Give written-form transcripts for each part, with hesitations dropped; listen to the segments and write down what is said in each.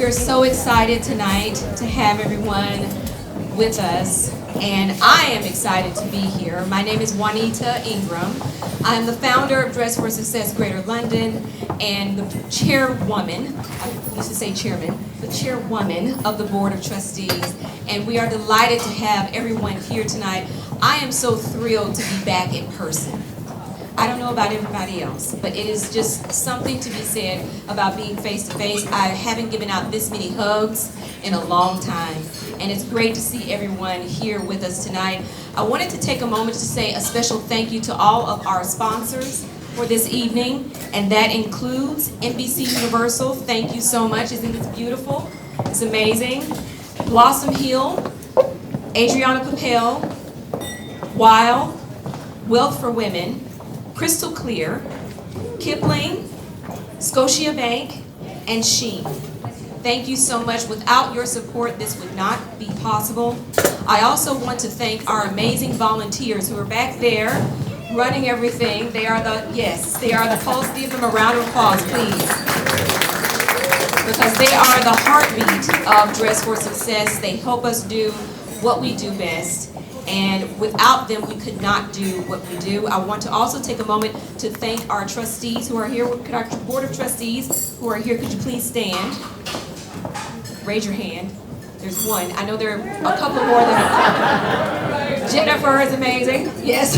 We're so excited tonight to have everyone with us, and I am excited to be here. My name is Juanita Ingram. I'm the founder of Dress for Success Greater London and the chairwoman, I used to say chairman, the chairwoman of the Board of Trustees, and we are delighted to have everyone here tonight. I am so thrilled to be back in person. I don't know about everybody else, but it is just something to be said about being face-to-face. I haven't given out this many hugs in a long time, and it's great to see everyone here with us tonight. I wanted to take a moment to say a special thank you to all of our sponsors for this evening, and that includes NBC Universal. Thank you so much. Isn't this beautiful? It's amazing. Blossom Hill, Adriana Papel, Weil, Wealth for Women, Crystal Clear, Kipling, Scotia Bank, and Sheen. Thank you so much. Without your support, this would not be possible. I also want to thank our amazing volunteers who are back there running everything. They are the pulse. Give them a round of applause, please. Because they are the heartbeat of Dress for Success. They help us do what we do best. And without them, we could not do what we do. I want to also take a moment to thank our trustees who are here. Could our Board of Trustees who are here, could you please stand? Raise your hand. There's one. I know there are a couple more that are. Jennifer is amazing. Yes.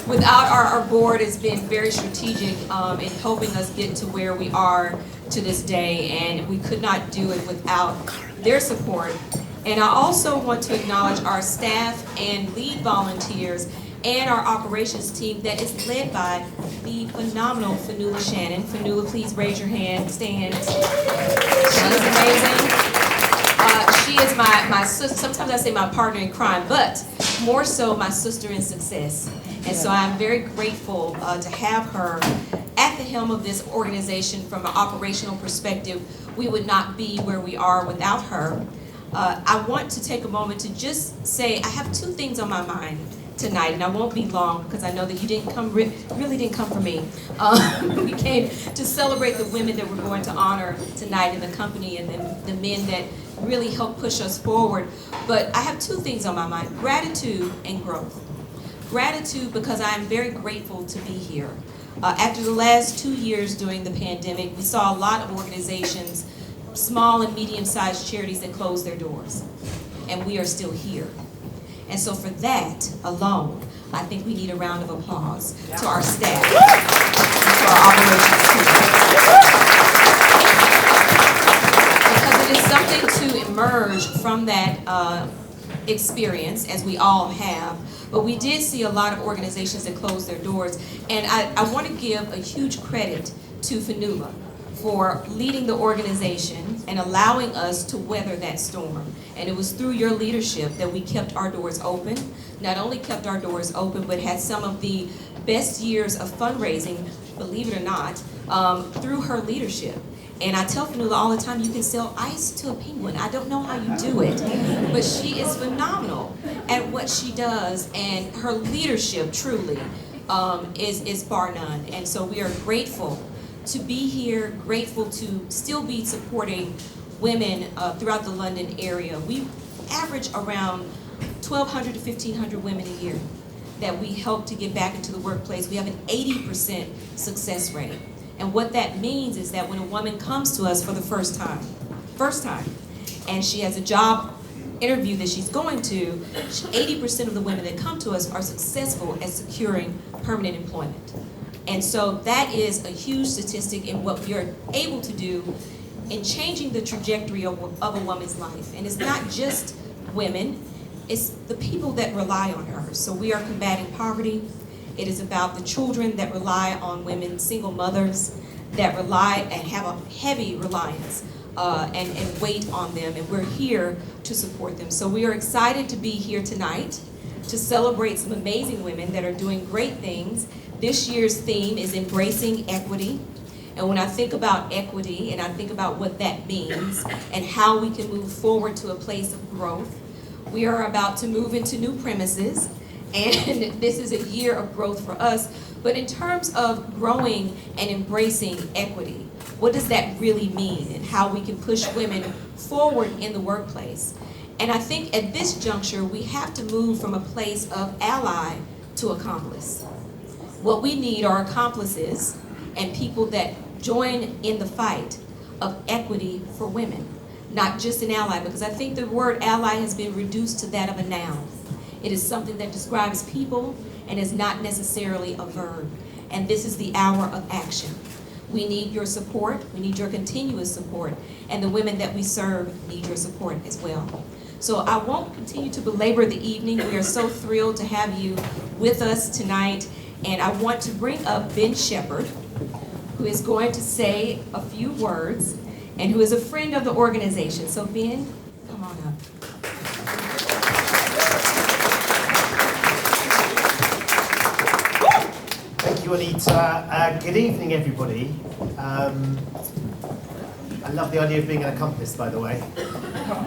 Without our board has been very strategic in helping us get to where we are to this day, and we could not do it without their support. And I also want to acknowledge our staff and lead volunteers and our operations team that is led by the phenomenal Fanula Shannon. Fanula, please raise your hand, stand. She's amazing. She is my sister. Sometimes I say my partner in crime, but more so my sister in success. And so I'm very grateful to have her at the helm of this organization from an operational perspective. We would not be where we are without her. I want to take a moment to just say I have two things on my mind tonight, and I won't be long because I know that you really didn't come for me. We came to celebrate the women that we're going to honor tonight in the company and the men that really help push us forward. But I have two things on my mind: gratitude and growth. Gratitude because I am very grateful to be here. After the last 2 years during the pandemic, we saw a lot of organizations, small and medium-sized charities that closed their doors, and we are still here. And so for that alone, I think we need a round of applause to our staff and to our operations team. Because it is something to emerge from that experience, as we all have, but we did see a lot of organizations that closed their doors, and I want to give a huge credit to Fanula for leading the organization and allowing us to weather that storm. And it was through your leadership that we kept our doors open. Not only kept our doors open, but had some of the best years of fundraising, believe it or not, through her leadership. And I tell Fanula all the time, you can sell ice to a penguin. I don't know how you do it, but she is phenomenal at what she does, and her leadership truly is bar none. And so we are grateful to be here, grateful to still be supporting women throughout the London area. We average around 1,200 to 1,500 women a year that we help to get back into the workplace. We have an 80% success rate. And what that means is that when a woman comes to us for the first time, and she has a job interview that she's going to, 80% of the women that come to us are successful at securing permanent employment. And so that is a huge statistic in what we are able to do in changing the trajectory of a woman's life. And it's not just women, it's the people that rely on her. So we are combating poverty. It is about the children that rely on women, single mothers that rely and have a heavy reliance and weight on them, and we're here to support them. So we are excited to be here tonight to celebrate some amazing women that are doing great things. This year's theme is embracing equity. And when I think about equity and I think about what that means and how we can move forward to a place of growth, we are about to move into new premises, and this is a year of growth for us. But in terms of growing and embracing equity, what does that really mean, and how we can push women forward in the workplace. And I think at this juncture, we have to move from a place of ally to accomplice. What we need are accomplices and people that join in the fight of equity for women, not just an ally, because I think the word ally has been reduced to that of a noun. It is something that describes people and is not necessarily a verb. And this is the hour of action. We need your support. We need your continuous support. And the women that we serve need your support as well. So I won't continue to belabor the evening. We are so thrilled to have you with us tonight. And I want to bring up Ben Shepherd, who is going to say a few words and who is a friend of the organization. So Ben, come on up. Thank you, Anita. Good evening, everybody. I love the idea of being an accomplice, by the way.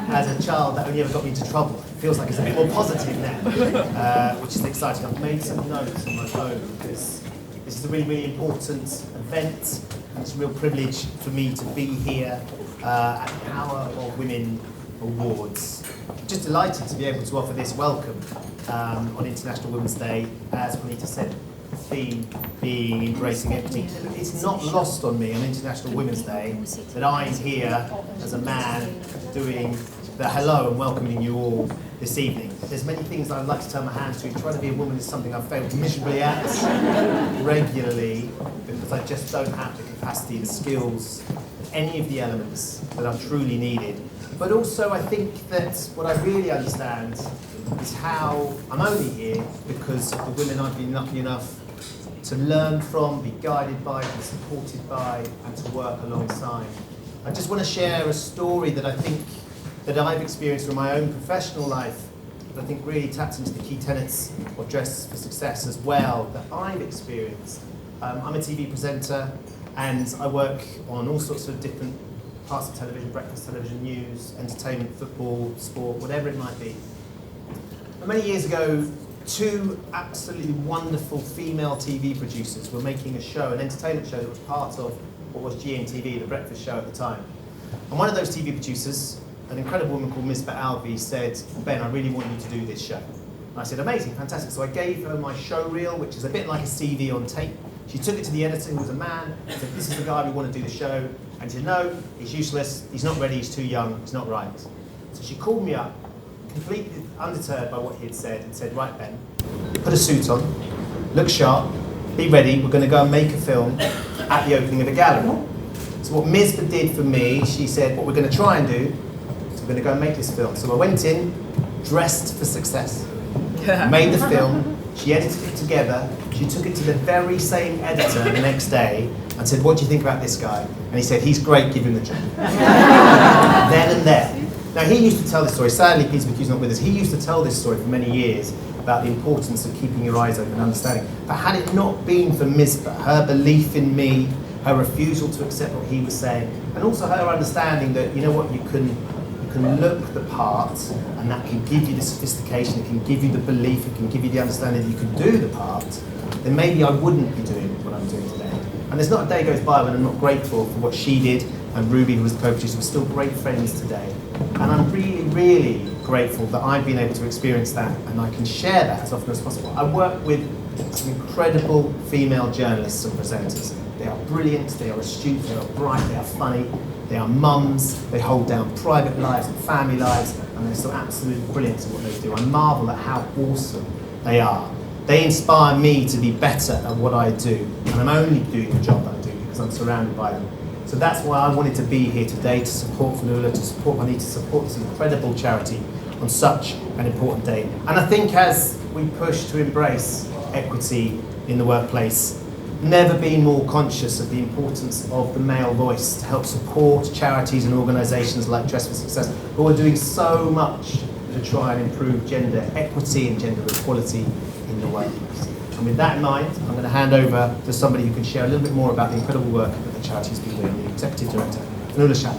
As a child, that only ever got me into trouble. It feels like it's a bit more positive now, which is exciting. I've made some notes on my phone because this is a really, really important event, and it's a real privilege for me to be here at the Power of Women Awards. I'm just delighted to be able to offer this welcome on International Women's Day, as Anita said. Theme being embracing equity. It's not lost on me on International Women's Day that I'm here as a man doing the hello and welcoming you all this evening. There's many things I'd like to turn my hand to. Trying to be a woman is something I've failed miserably at regularly because I just don't have the capacity, the skills, any of the elements that are truly needed. But also I think that what I really understand is how I'm only here because of the women I've been lucky enough to learn from, be guided by, be supported by, and to work alongside. I just want to share a story that I think that I've experienced from my own professional life that I think really taps into the key tenets of Dress for Success as well that I've experienced. I'm a TV presenter and I work on all sorts of different parts of television, breakfast television, news, entertainment, football, sport, whatever it might be. And many years ago, two absolutely wonderful female TV producers were making a show, an entertainment show that was part of what was GMTV, the breakfast show at the time. And one of those TV producers, an incredible woman called Miss Alvey, said, Ben, I really want you to do this show. And I said, amazing, fantastic. So I gave her my show reel, which is a bit like a CD on tape. She took it to the editor, who was a man, and said, this is the guy we want to do the show. And she said, no, he's useless, he's not ready, he's too young, he's not right. So she called me up, completely undeterred by what he had said, and said, right, Ben, put a suit on, look sharp, be ready, we're going to go and make a film at the opening of a gallery. So what Misbah did for me, she said, what we're going to try and do is we're going to go and make this film. So I went in, dressed for success, made the film, she edited it together, she took it to the very same editor the next day and said, what do you think about this guy? And he said, he's great, give him the job. Then and there. Now he used to tell this story, sadly Peter McHugh's not with us, he used to tell this story for many years about the importance of keeping your eyes open and understanding. But had it not been for Misbah, her belief in me, her refusal to accept what he was saying, and also her understanding that, you know what, you can look the part, and that can give you the sophistication, it can give you the belief, it can give you the understanding that you can do the part, then maybe I wouldn't be doing what I'm doing today. And there's not a day goes by when I'm not grateful for what she did, and Ruby, who was the co-producer, we're still great friends today. And I'm really, really grateful that I've been able to experience that, and I can share that as often as possible. I work with some incredible female journalists and presenters. They are brilliant, they are astute, they are bright, they are funny, they are mums, they hold down private lives and family lives, and they're so absolutely brilliant at what they do. I marvel at how awesome they are. They inspire me to be better at what I do, and I'm only doing the job that I do because I'm surrounded by them. So that's why I wanted to be here today, to support Fanula, to support Honey, to support this incredible charity on such an important day. And I think as we push to embrace equity in the workplace, never been more conscious of the importance of the male voice to help support charities and organisations like Dress for Success, who are doing so much to try and improve gender equity and gender equality in the workplace. And with that in mind, I'm going to hand over to somebody who can share a little bit more about the incredible work that the charity has been doing, the Executive Director, Fanula Shah.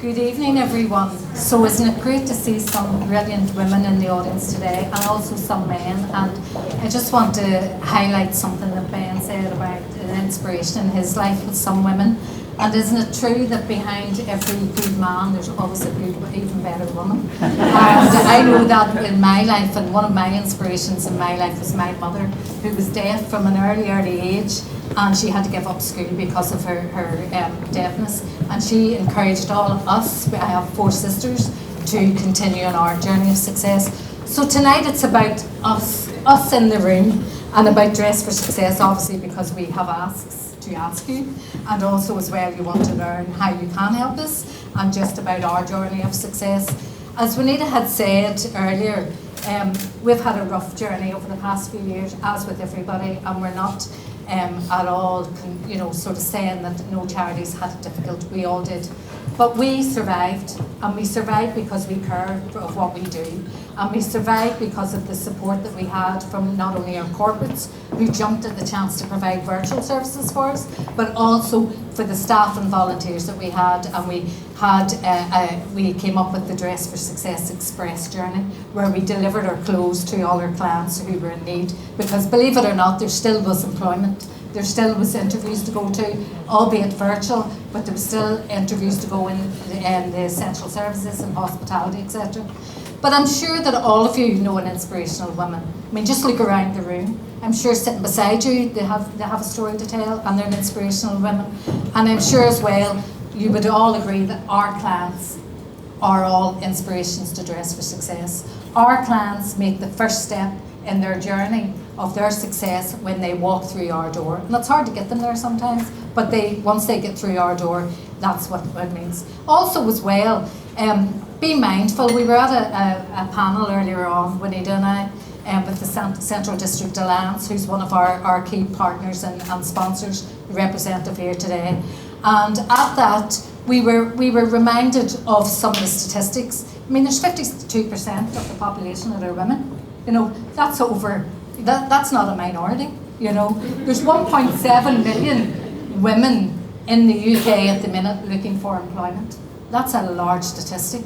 Good evening, everyone. So isn't it great to see some brilliant women in the audience today, and also some men? And I just want to highlight something that Ben said about an inspiration in his life with some women. And isn't it true that behind every good man there's always a good, even better woman? And I know that in my life, and one of my inspirations in my life was my mother, who was deaf from an early age, and she had to give up school because of her deafness. And she encouraged all of us, I have 4 sisters, to continue on our journey of success. So tonight it's about us in the room, and about Dress for Success, obviously, because we have asks to ask you, and also as well you want to learn how you can help us, and just about our journey of success. As Juanita had said earlier, we've had a rough journey over the past few years, as with everybody, and we're not at all, sort of saying that no charities had it difficult. We all did. But we survived, and we survived because we care of what we do, and we survived because of the support that we had from not only our corporates, who jumped at the chance to provide virtual services for us, but also for the staff and volunteers that we had. And we came up with the Dress for Success Express journey, where we delivered our clothes to all our clients who were in need, because believe it or not, there still was employment. There still was interviews to go to, albeit virtual, but there was still interviews to go in the essential services and hospitality, etc. But I'm sure that all of you know an inspirational woman. I mean, just look around the room. I'm sure sitting beside you, they have a story to tell, and they're an inspirational women. And I'm sure as well, you would all agree that our clients are all inspirations to Dress for Success. Our clients make the first step in their journey of their success when they walk through our door. And it's hard to get them there sometimes, but once they get through our door, that's what it means. Also as well, be mindful. We were at a panel earlier on, Juanita and I, with the Central District Alliance, who's one of our key partners and sponsors, representative here today. And at that, we were reminded of some of the statistics. I mean, there's 52% of the population that are women. That's not a minority. There's 1.7 million women in the UK at the minute looking for employment. That's a large statistic.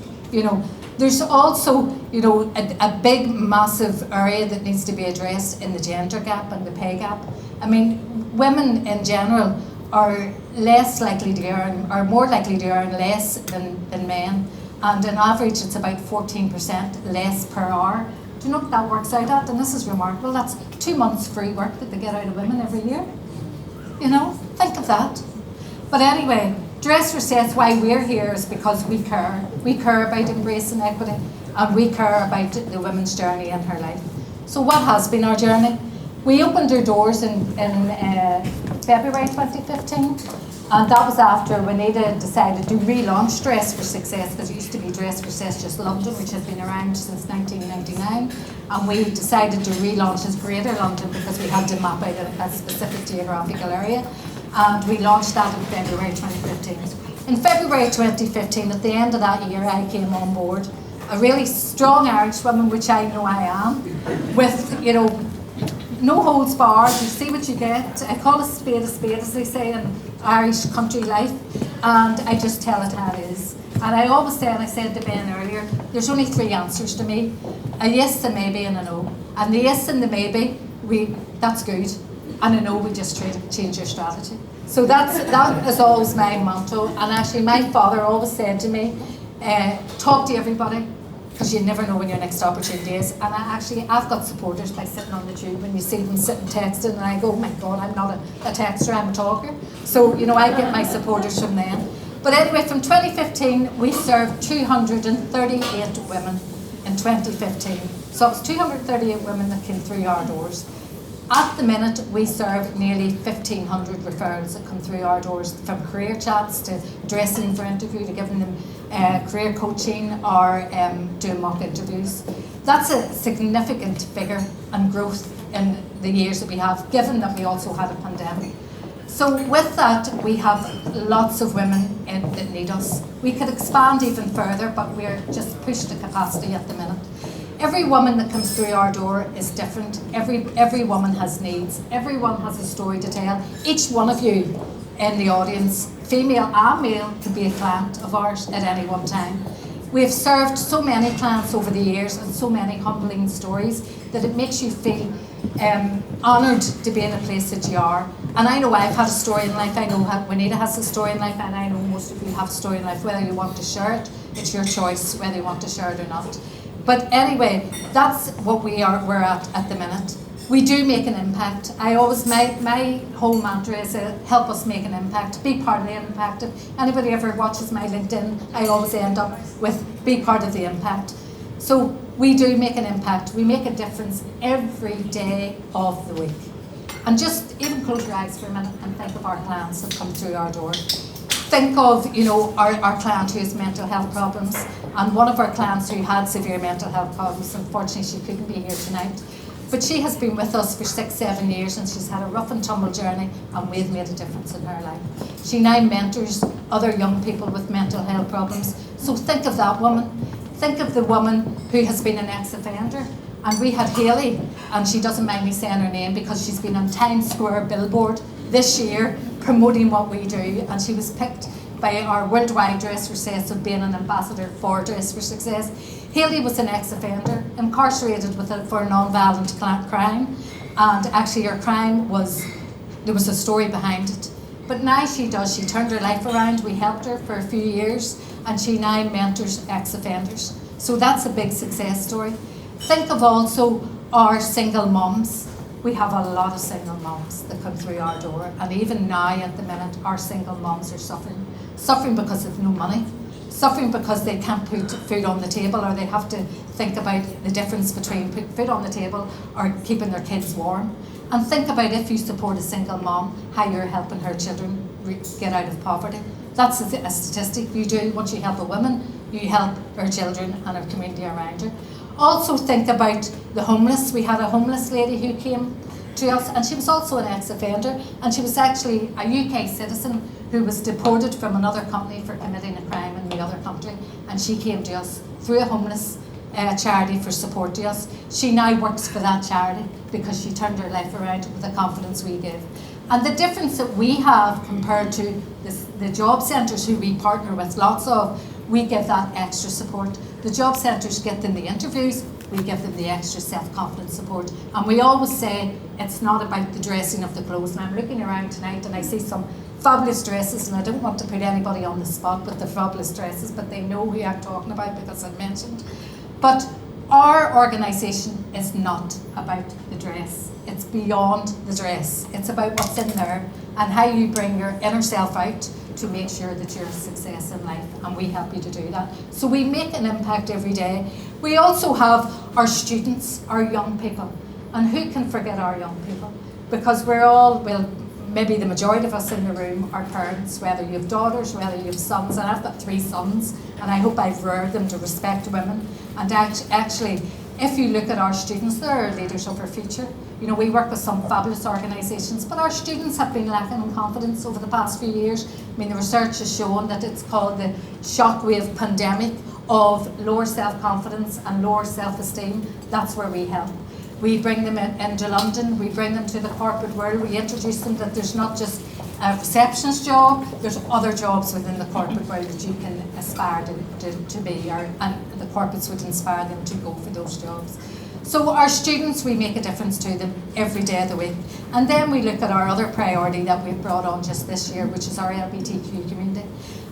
There's also, a big, massive area that needs to be addressed in the gender gap and the pay gap. I mean, women in general are less likely to earn, or more likely to earn less than men. And on average, it's about 14% less per hour. Do you know what that works out at? And this is remarkable. That's 2 months free work that they get out of women every year. Think of that. But anyway, Dress for Success, why we're here is because we care. We care about embracing equity, and we care about the women's journey in her life. So what has been our journey? We opened our doors in February 2015. And that was after Juanita decided to relaunch Dress for Success, because it used to be Dress for Success Just London, which has been around since 1999. And we decided to relaunch as Greater London because we had to map out a specific geographical area. And we launched that in February 2015. In February 2015, at the end of that year, I came on board, a really strong Irish woman, which I know I am, with, no holds barred. You see what you get. I call a spade, as they say in Irish country life, and I just tell it how it is. And I always say, and I said to Ben earlier, there's only 3 answers to me: a yes, a maybe, and a no. And the yes and the maybe, that's good, and a no, we just change your strategy. So that is always my motto. And actually, my father always said to me, talk to everybody, because you never know when your next opportunity is. And I've got supporters by sitting on the tube, and you see them sitting texting, and I go, oh my God, I'm not a texter, I'm a talker. So, I get my supporters from them. But anyway, from 2015, we served 238 women in 2015. So it was 238 women that came through our doors. At the minute, we serve nearly 1,500 referrals that come through our doors, from career chats to dressing for interview to giving them career coaching or doing mock interviews. That's a significant figure and growth in the years that we have, given that we also had a pandemic. So with that, we have lots of women that need us. We could expand even further, but we're just pushed to capacity at the minute. Every woman that comes through our door is different. Every woman has needs. Everyone has a story to tell. Each one of you in the audience, female and male, could be a client of ours at any one time. We have served so many clients over the years and so many humbling stories that it makes you feel honoured to be in a place that you are. And I know I've had a story in life, I know Juanita has a story in life, and I know most of you have a story in life. Whether you want to share it, it's your choice whether you want to share it or not. But anyway, that's what we're at the minute. We do make an impact. My whole mantra is help us make an impact, be part of the impact. If anybody ever watches my LinkedIn, I always end up with be part of the impact. So we do make an impact. We make a difference every day of the week. And just even close your eyes for a minute and think of our clients that come through our door. Think of, our client who has mental health problems, and one of our clients who had severe mental health problems. Unfortunately, she couldn't be here tonight. But she has been with us for 6-7 years, and she's had a rough and tumble journey, and we've made a difference in her life. She now mentors other young people with mental health problems. So think of that woman. Think of the woman who has been an ex-offender. And we had Hayley, and she doesn't mind me saying her name because she's been on Times Square billboard this year promoting what we do, and she was picked by our worldwide Dress for Success of being an ambassador for Dress for Success. Hayley was an ex-offender, incarcerated for a non-violent crime, and actually her crime there was a story behind it. But now she turned her life around. We helped her for a few years, and she now mentors ex-offenders. So that's a big success story. Think of also our single mums. We have a lot of single mums that come through our door, and even now at the minute our single mums are suffering because of no money, suffering because they can't put food on the table, or they have to think about the difference between putting food on the table or keeping their kids warm. And think about, if you support a single mom, how you're helping her children get out of poverty. That's a statistic you do. Once you help a woman, you help her children and her community around her. Also think about the homeless. We had a homeless lady who came to us, and she was also an ex-offender, and she was actually a UK citizen who was deported from another country for committing a crime in the other country, and she came to us through a homeless charity for support to us. She now works for that charity because she turned her life around with the confidence we give. And the difference that we have compared to the job centres who we partner with, lots of, we give that extra support. The job centres get them the interviews, we give them the extra self-confidence support. And we always say it's not about the dressing of the clothes. And I'm looking around tonight and I see some fabulous dresses, and I don't want to put anybody on the spot with the fabulous dresses, but they know who I'm talking about because I've mentioned. But our organisation is not about the dress. It's beyond the dress. It's about what's in there and how you bring your inner self out to make sure that you're a success in life, and we help you to do that. So we make an impact every day. We also have our students, our young people, and who can forget our young people? Because we're all, well, maybe the majority of us in the room are parents, whether you have daughters, whether you have sons, and I've got 3 sons, and I hope I've reared them to respect women. And actually, if you look at our students, they're leaders of our future. You know, we work with some fabulous organisations, but our students have been lacking in confidence over the past few years. I mean, the research has shown that it's called the shockwave pandemic of lower self-confidence and lower self-esteem. That's where we help. We bring them into London, we bring them to the corporate world, we introduce them that there's not just a receptionist job, there's other jobs within the corporate world that you can aspire to be, and the corporates would inspire them to go for those jobs. So our students, we make a difference to them every day of the week. And then we look at our other priority that we've brought on just this year, which is our LGBTQ community.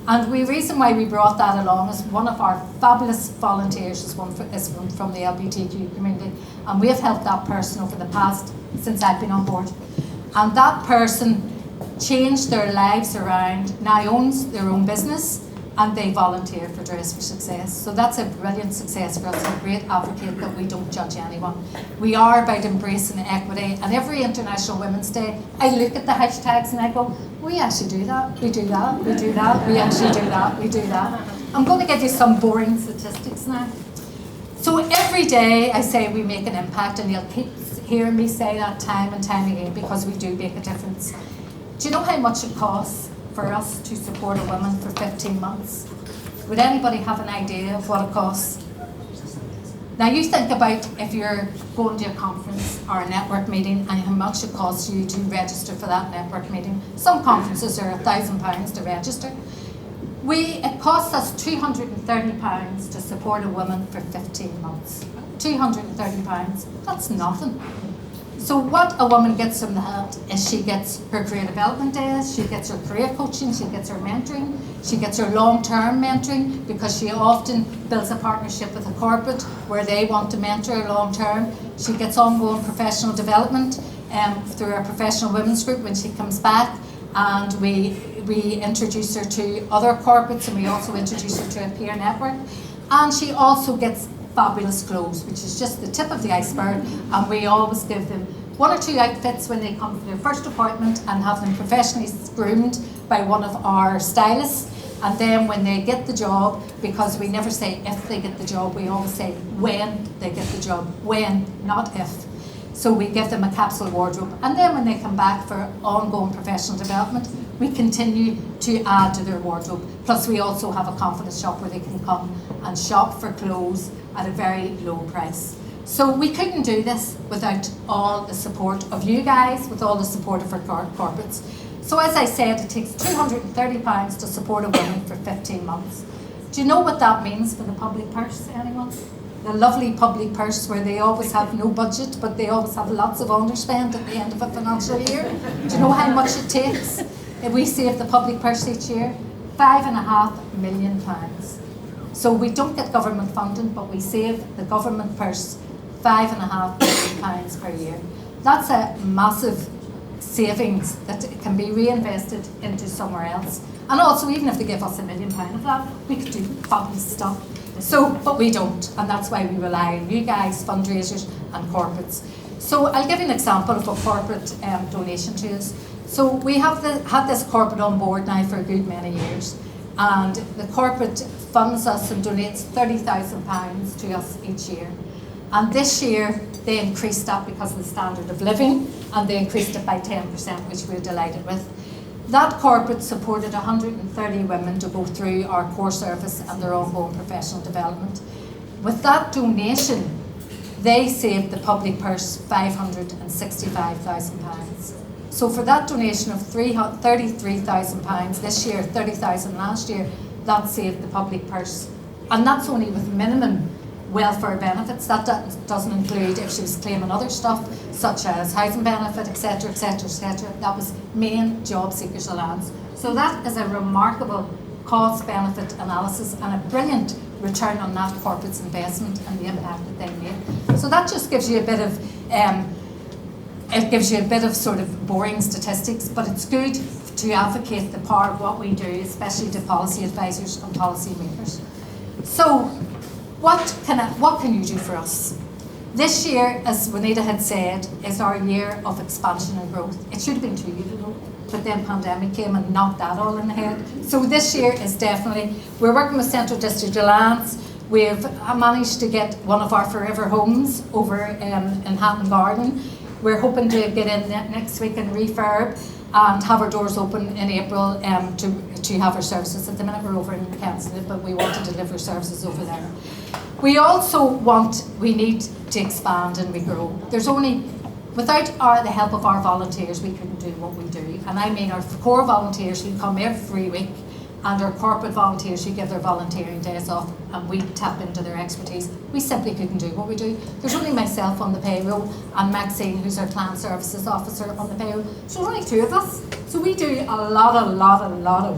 And the reason why we brought that along is one of our fabulous volunteers is from the LGBTQ community, and we have helped that person over the past, since I've been on board. And that person changed their lives around, now owns their own business, and they volunteer for Dress for Success. So that's a brilliant success for us, a great advocate that we don't judge anyone. We are about embracing equity, and every International Women's Day, I look at the hashtags and I go, we actually do that, we do that, we do that, we actually do that, we do that. I'm going to give you some boring statistics now. So every day I say we make an impact, and you'll keep hearing me say that time and time again because we do make a difference. Do you know how much it costs for us to support a woman for 15 months? Would anybody have an idea of what it costs? Now you think about if you're going to a conference or a network meeting and how much it costs you to register for that network meeting. Some conferences are £1,000 to register. It costs us £230 to support a woman for 15 months. £230, that's nothing. So what a woman gets from that is she gets her career development days, she gets her career coaching, she gets her mentoring, she gets her long-term mentoring because she often builds a partnership with a corporate where they want to mentor her long-term. She gets ongoing professional development through our professional women's group when she comes back, and we introduce her to other corporates, and we also introduce her to a peer network. And she also gets fabulous clothes, which is just the tip of the iceberg, and we always give them 1 or 2 outfits when they come for their first appointment and have them professionally groomed by one of our stylists. And then when they get the job, because we never say if they get the job, we always say when they get the job, when, not if. So we give them a capsule wardrobe, and then when they come back for ongoing professional development, we continue to add to their wardrobe. Plus we also have a confidence shop where they can come and shop for clothes at a very low price. So we couldn't do this without all the support of you guys, with all the support of our corporates. So as I said, it takes £230 to support a woman for 15 months. Do you know what that means for the public purse, anyone? The lovely public purse where they always have no budget, but they always have lots of underspend at the end of a financial year. Do you know how much it takes? If we save the public purse each year, £5.5 million. So we don't get government funding, but we save the government purse £5.5 million per year. That's a massive savings that can be reinvested into somewhere else. And also, even if they give us £1 million of that, we could do fabulous stuff. So, but we don't, and that's why we rely on you guys, fundraisers and corporates. So I'll give you an example of a corporate donation to us. So we have had this corporate on board now for a good many years, and the corporate funds us and donates £30,000 to us each year. And this year they increased that because of the standard of living, and they increased it by 10%, which we're delighted with. That corporate supported 130 women to go through our core service and their ongoing professional development. With that donation, they saved the public purse £565,000. So for that donation of £33,000 this year, £30,000 last year, that saved the public purse. And that's only with minimum welfare benefits. That doesn't include if she was claiming other stuff, such as housing benefit, etc., etc., etc. That was main job seekers allowance. So that is a remarkable cost benefit analysis and a brilliant return on that corporate's investment and the impact that they made. So that just gives you a bit of sort of boring statistics, but it's good to advocate the power of what we do, especially to policy advisors and policy makers. So what can you do for us? This year, as Juanita had said, is our year of expansion and growth. It should have been 2 years ago, but then pandemic came and knocked that all in the head. So this year is definitely, we're working with Central District Alliance. We've managed to get one of our forever homes over in Hatton Garden. We're hoping to get in next week and refurb and have our doors open in April to have our services. At the minute we're over in Kensington, but we want to deliver services over there. We need to expand and we grow. Without the help of our volunteers, we couldn't do what we do. And I mean our core volunteers who come every week, and our corporate volunteers who give their volunteering days off, and we tap into their expertise. We simply couldn't do what we do. There's only myself on the payroll and Maxine, who's our client services officer, on the payroll. So there's only 2 of us. So we do a lot of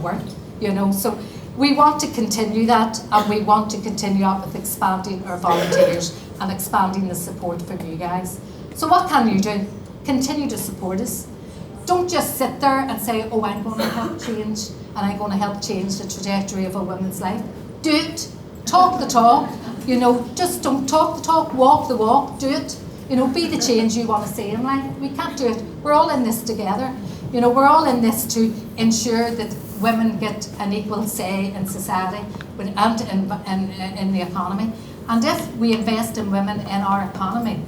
work, you know. So we want to continue that, and we want to continue up with expanding our volunteers and expanding the support from you guys. So what can you do? Continue to support us. Don't just sit there and say, oh, I'm going to help change, and I'm going to help change the trajectory of a woman's life. Do it. Talk the talk. You know, just don't talk the talk, walk the walk. Do it. You know, be the change you want to see in life. We can't do it. We're all in this together. You know, we're all in this to ensure that women get an equal say in society and in the economy. And if we invest in women in our economy,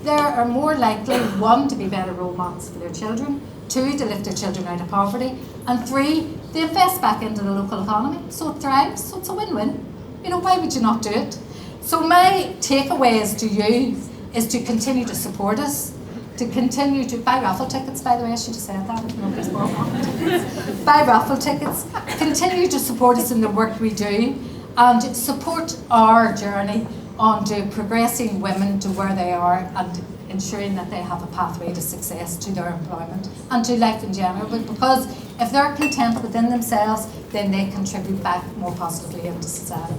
they are more likely, 1, to be better role models for their children, 2, to lift their children out of poverty, and 3, they invest back into the local economy, so it thrives, so it's a win-win. You know, why would you not do it? So my takeaways to you is to continue to support us, to continue to buy raffle tickets, by the way, I should have said that if nobody's bought raffle tickets. Buy raffle tickets, continue to support us in the work we do, and support our journey on to progressing women to where they are and ensuring that they have a pathway to success, to their employment and to life in general. But because if they're content within themselves, then they contribute back more positively into society.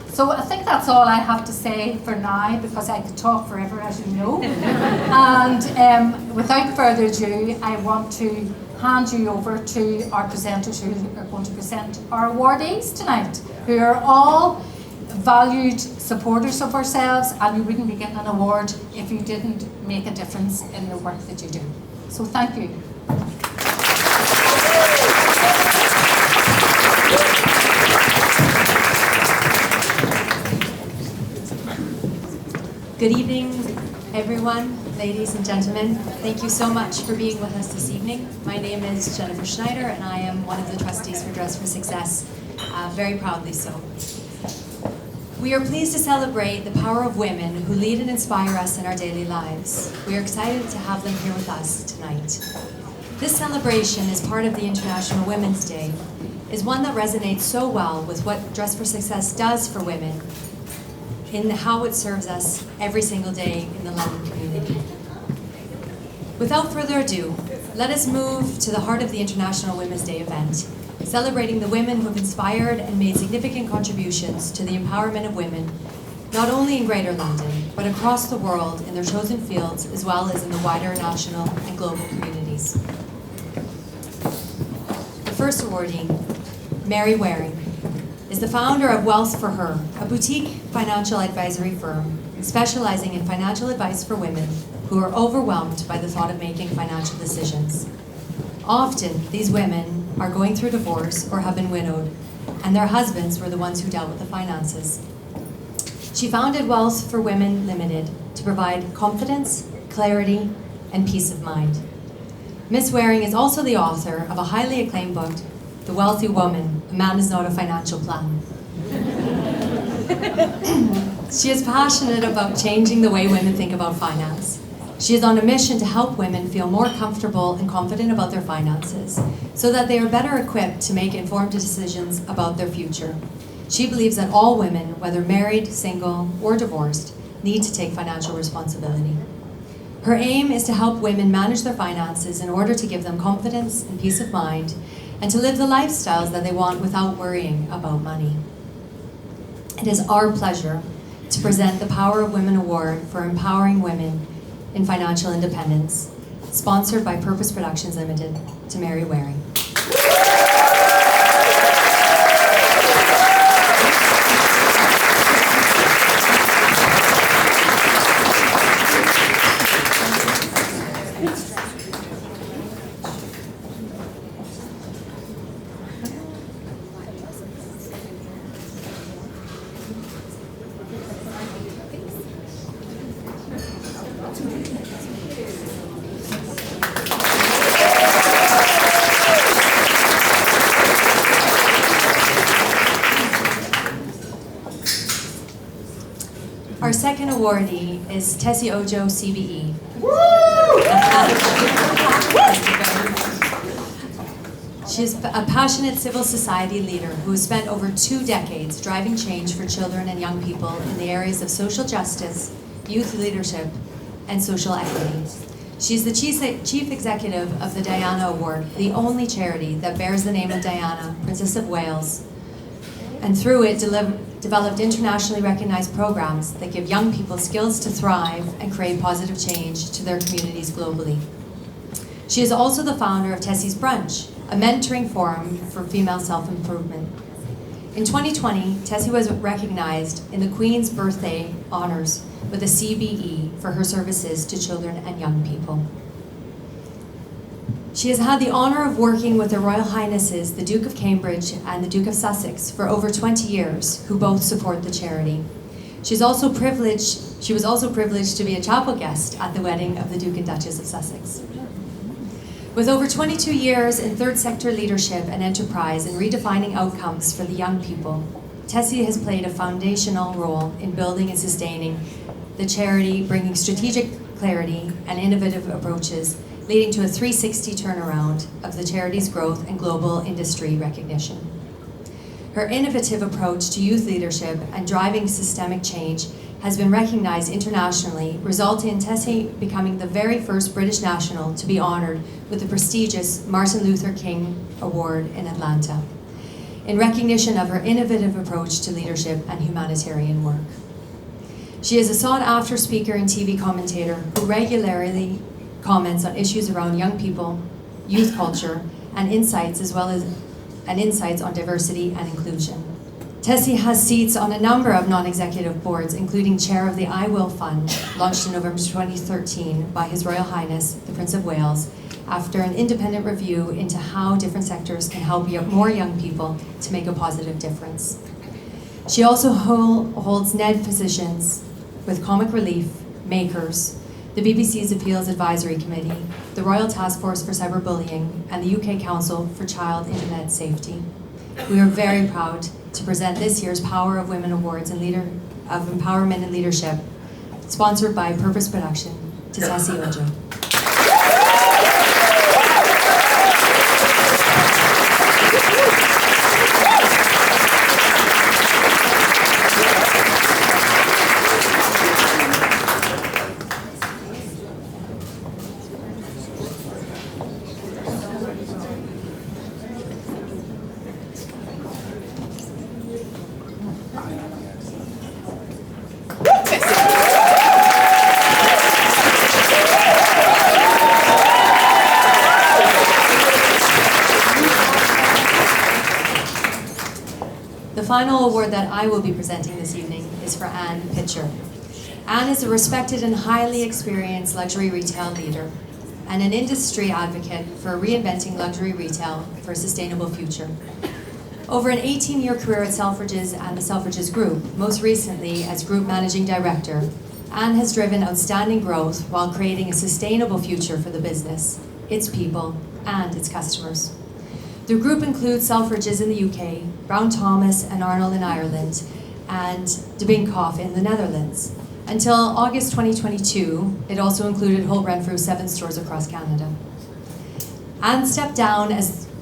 So I think that's all I have to say for now, because I could talk forever, as you know. And without further ado, I want to hand you over to our presenters who are going to present our awardees tonight, who are all valued supporters of ourselves, and you wouldn't be getting an award if you didn't make a difference in the work that you do. So thank you. Good evening, everyone, ladies and gentlemen. Thank you so much for being with us this evening. My name is Jennifer Schneider, and I am one of the trustees for Dress for Success, very proudly so. We are pleased to celebrate the power of women who lead and inspire us in our daily lives. We are excited to have them here with us tonight. This celebration, as part of the International Women's Day, is one that resonates so well with what Dress for Success does for women, in how it serves us every single day in the London community. Without further ado, let us move to the heart of the International Women's Day event, celebrating the women who have inspired and made significant contributions to the empowerment of women, not only in Greater London, but across the world in their chosen fields, as well as in the wider national and global communities. The first awardee, Mary Waring, is the founder of Wealth for Her, a boutique financial advisory firm specializing in financial advice for women who are overwhelmed by the thought of making financial decisions. Often, these women are going through divorce or have been widowed, and their husbands were the ones who dealt with the finances. She founded Wealth for Women Limited to provide confidence, clarity, and peace of mind. Miss Waring is also the author of a highly acclaimed book, The Wealthy Woman, A Man Is Not a Financial Plan. She is passionate about changing the way women think about finance. She is on a mission to help women feel more comfortable and confident about their finances so that they are better equipped to make informed decisions about their future. She believes that all women, whether married, single, or divorced, need to take financial responsibility. Her aim is to help women manage their finances in order to give them confidence and peace of mind, and to live the lifestyles that they want without worrying about money. It is our pleasure to present the Power of Women Award for empowering women in financial independence, sponsored by Purpose Productions Limited, to Mary Waring. Our second awardee is Tessie Ojo, CBE. She is a passionate civil society leader who has spent over 2 decades driving change for children and young people in the areas of social justice, youth leadership, and social equity. She is the chief executive of the Diana Award, the only charity that bears the name of Diana, Princess of Wales, and through it developed internationally recognized programs that give young people skills to thrive and create positive change to their communities globally. She is also the founder of Tessie's Brunch, a mentoring forum for female self-improvement. In 2020, Tessie was recognized in the Queen's Birthday Honours with a CBE for her services to children and young people. She has had the honour of working with Her Royal Highnesses, the Duke of Cambridge and the Duke of Sussex, for over 20 years, who both support the charity. She was also privileged to be a chapel guest at the wedding of the Duke and Duchess of Sussex. With over 22 years in third sector leadership and enterprise and redefining outcomes for the young people, Tessie has played a foundational role in building and sustaining the charity, bringing strategic clarity and innovative approaches, leading to a 360 turnaround of the charity's growth and global industry recognition. Her innovative approach to youth leadership and driving systemic change has been recognized internationally, resulting in Tessie becoming the very first British national to be honored with the prestigious Martin Luther King Award in Atlanta, in recognition of her innovative approach to leadership and humanitarian work. She is a sought-after speaker and TV commentator who regularly comments on issues around young people, youth culture, and insights on diversity and inclusion. Tessie has seats on a number of non-executive boards, including chair of the I Will Fund, launched in November 2013 by His Royal Highness, the Prince of Wales, after an independent review into how different sectors can help more young people to make a positive difference. She also holds NED positions with Comic Relief, Makers, the BBC's Appeals Advisory Committee, the Royal Task Force for Cyberbullying, and the UK Council for Child Internet Safety. We are very proud to present this year's Power of Women Awards of Empowerment and Leadership, sponsored by Purpose Production, to Tessie Ojo. The final award that I will be presenting this evening is for Anne Pitcher. Anne is a respected and highly experienced luxury retail leader and an industry advocate for reinventing luxury retail for a sustainable future. Over an 18-year career at Selfridges and the Selfridges Group, most recently as Group Managing Director, Anne has driven outstanding growth while creating a sustainable future for the business, its people, and its customers. The group includes Selfridges in the UK, Brown Thomas and Arnold in Ireland, and De Binchoff in the Netherlands. Until August 2022, it also included Holt Renfrew's 7 stores across Canada. Anne stepped down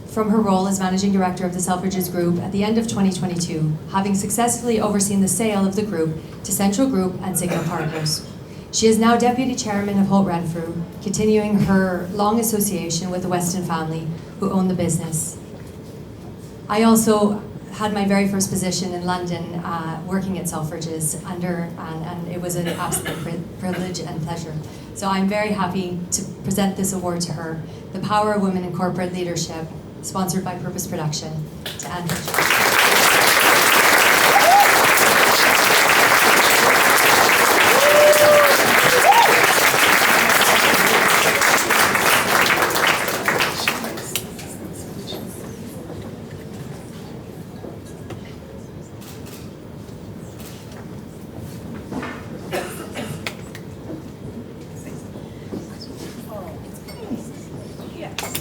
from her role as Managing Director of the Selfridges Group at the end of 2022, having successfully overseen the sale of the group to Central Group and Sigma Partners. She is now Deputy Chairman of Holt Renfrew, continuing her long association with the Weston family, who own the business. I also had my very first position in London working at Selfridges and it was an absolute privilege and pleasure. So I'm very happy to present this award to her, The Power of Women in Corporate Leadership, sponsored by Purpose Production, to Anne Pitcher.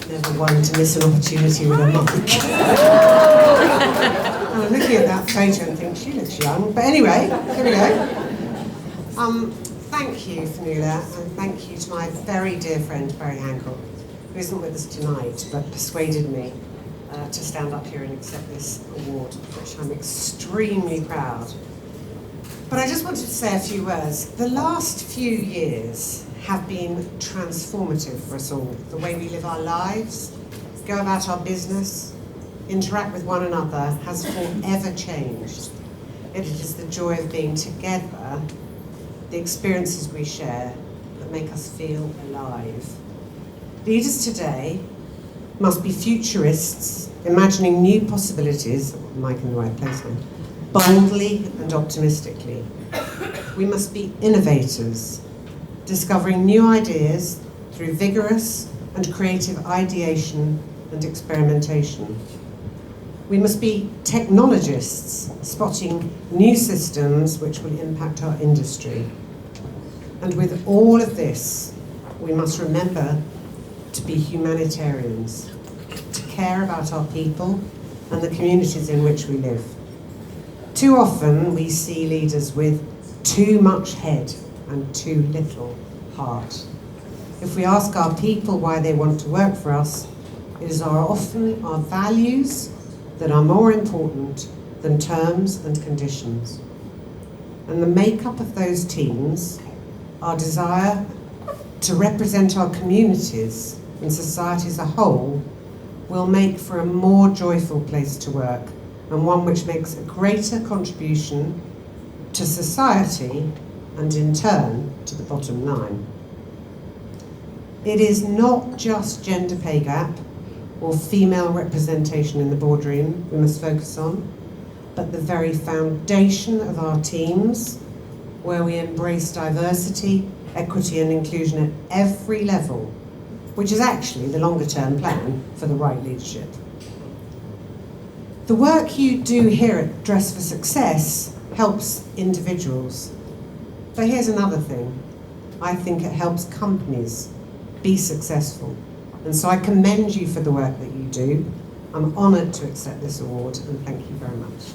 Never one to miss an opportunity with a mic. And I'm looking at that photo and think she looks young. But anyway, here we go. Thank you, Fanula, and thank you to my very dear friend Barry Hancock, who isn't with us tonight, but persuaded me to stand up here and accept this award, which I'm extremely proud. But I just wanted to say a few words. The last few years have been transformative for us all. The way we live our lives, go about our business, interact with one another has forever changed. It is the joy of being together, the experiences we share, that make us feel alive. Leaders today must be futurists, imagining new possibilities, mic in the right place now, boldly and optimistically. We must be innovators, discovering new ideas through vigorous and creative ideation and experimentation. We must be technologists, spotting new systems which will impact our industry. And with all of this, we must remember to be humanitarians, to care about our people and the communities in which we live, Too often we see leaders with too much head and too little heart. If we ask our people why they want to work for us, it is often our values that are more important than terms and conditions. And the makeup of those teams, our desire to represent our communities and society as a whole, will make for a more joyful place to work, and one which makes a greater contribution to society and in turn to the bottom line. It is not just gender pay gap or female representation in the boardroom we must focus on, but the very foundation of our teams, where we embrace diversity, equity and inclusion at every level, which is actually the longer term plan for the right leadership. The work you do here at Dress for Success helps individuals. But here's another thing. I think it helps companies be successful. And so I commend you for the work that you do. I'm honoured to accept this award, and thank you very much.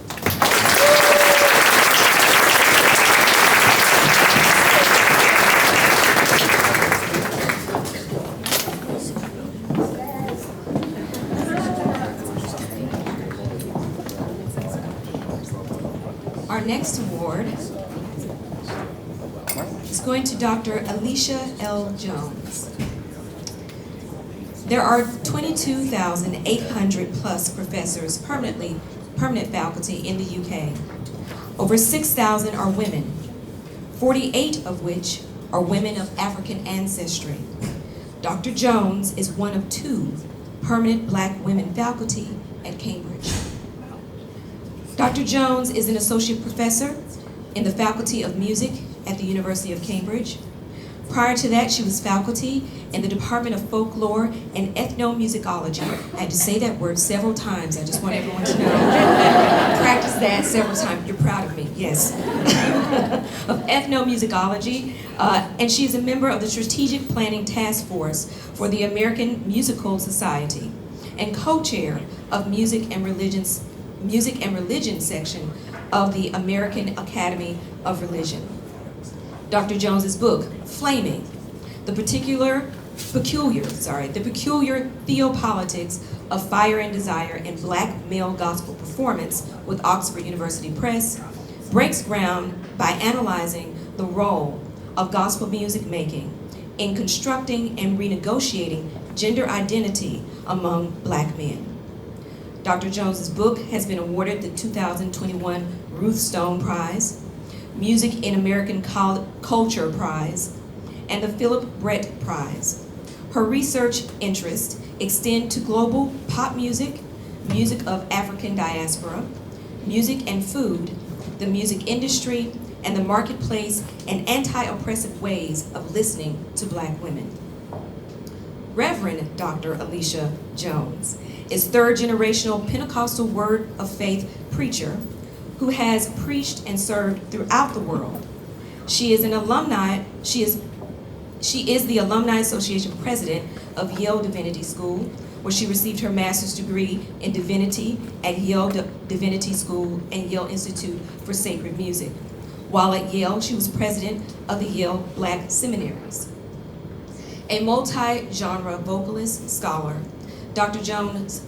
Our next award is going to Dr. Alicia L. Jones. There are 22,800 plus professors permanent faculty in the UK. Over 6,000 are women, 48 of which are women of African ancestry. Dr. Jones is one of 2 permanent black women faculty at Cambridge. Dr. Jones is an associate professor in the Faculty of Music at the University of Cambridge. Prior to that, she was faculty in the Department of Folklore and Ethnomusicology. I had to say that word several times. I just want everyone to know. Practice that several times. You're proud of me, yes. Of Ethnomusicology, and she is a member of the Strategic Planning Task Force for the American Musical Society and co-chair of Music and Religion section of the American Academy of Religion. Dr. Jones's book, Flaming, the peculiar theopolitics of fire and desire in black male gospel performance with Oxford University Press, breaks ground by analyzing the role of gospel music making in constructing and renegotiating gender identity among black men. Dr. Jones's book has been awarded the 2021 Ruth Stone Prize, Music in American Culture Prize, and the Philip Brett Prize. Her research interests extend to global pop music, music of African diaspora, music and food, the music industry, and the marketplace and anti-oppressive ways of listening to black women. Reverend Dr. Alicia Jones is third-generational Pentecostal Word of Faith preacher who has preached and served throughout the world. She is the Alumni Association President of Yale Divinity School, where she received her master's degree in divinity at Yale Divinity School and Yale Institute for Sacred Music. While at Yale, she was president of the Yale Black Seminaries. A multi-genre vocalist scholar, Dr. Jones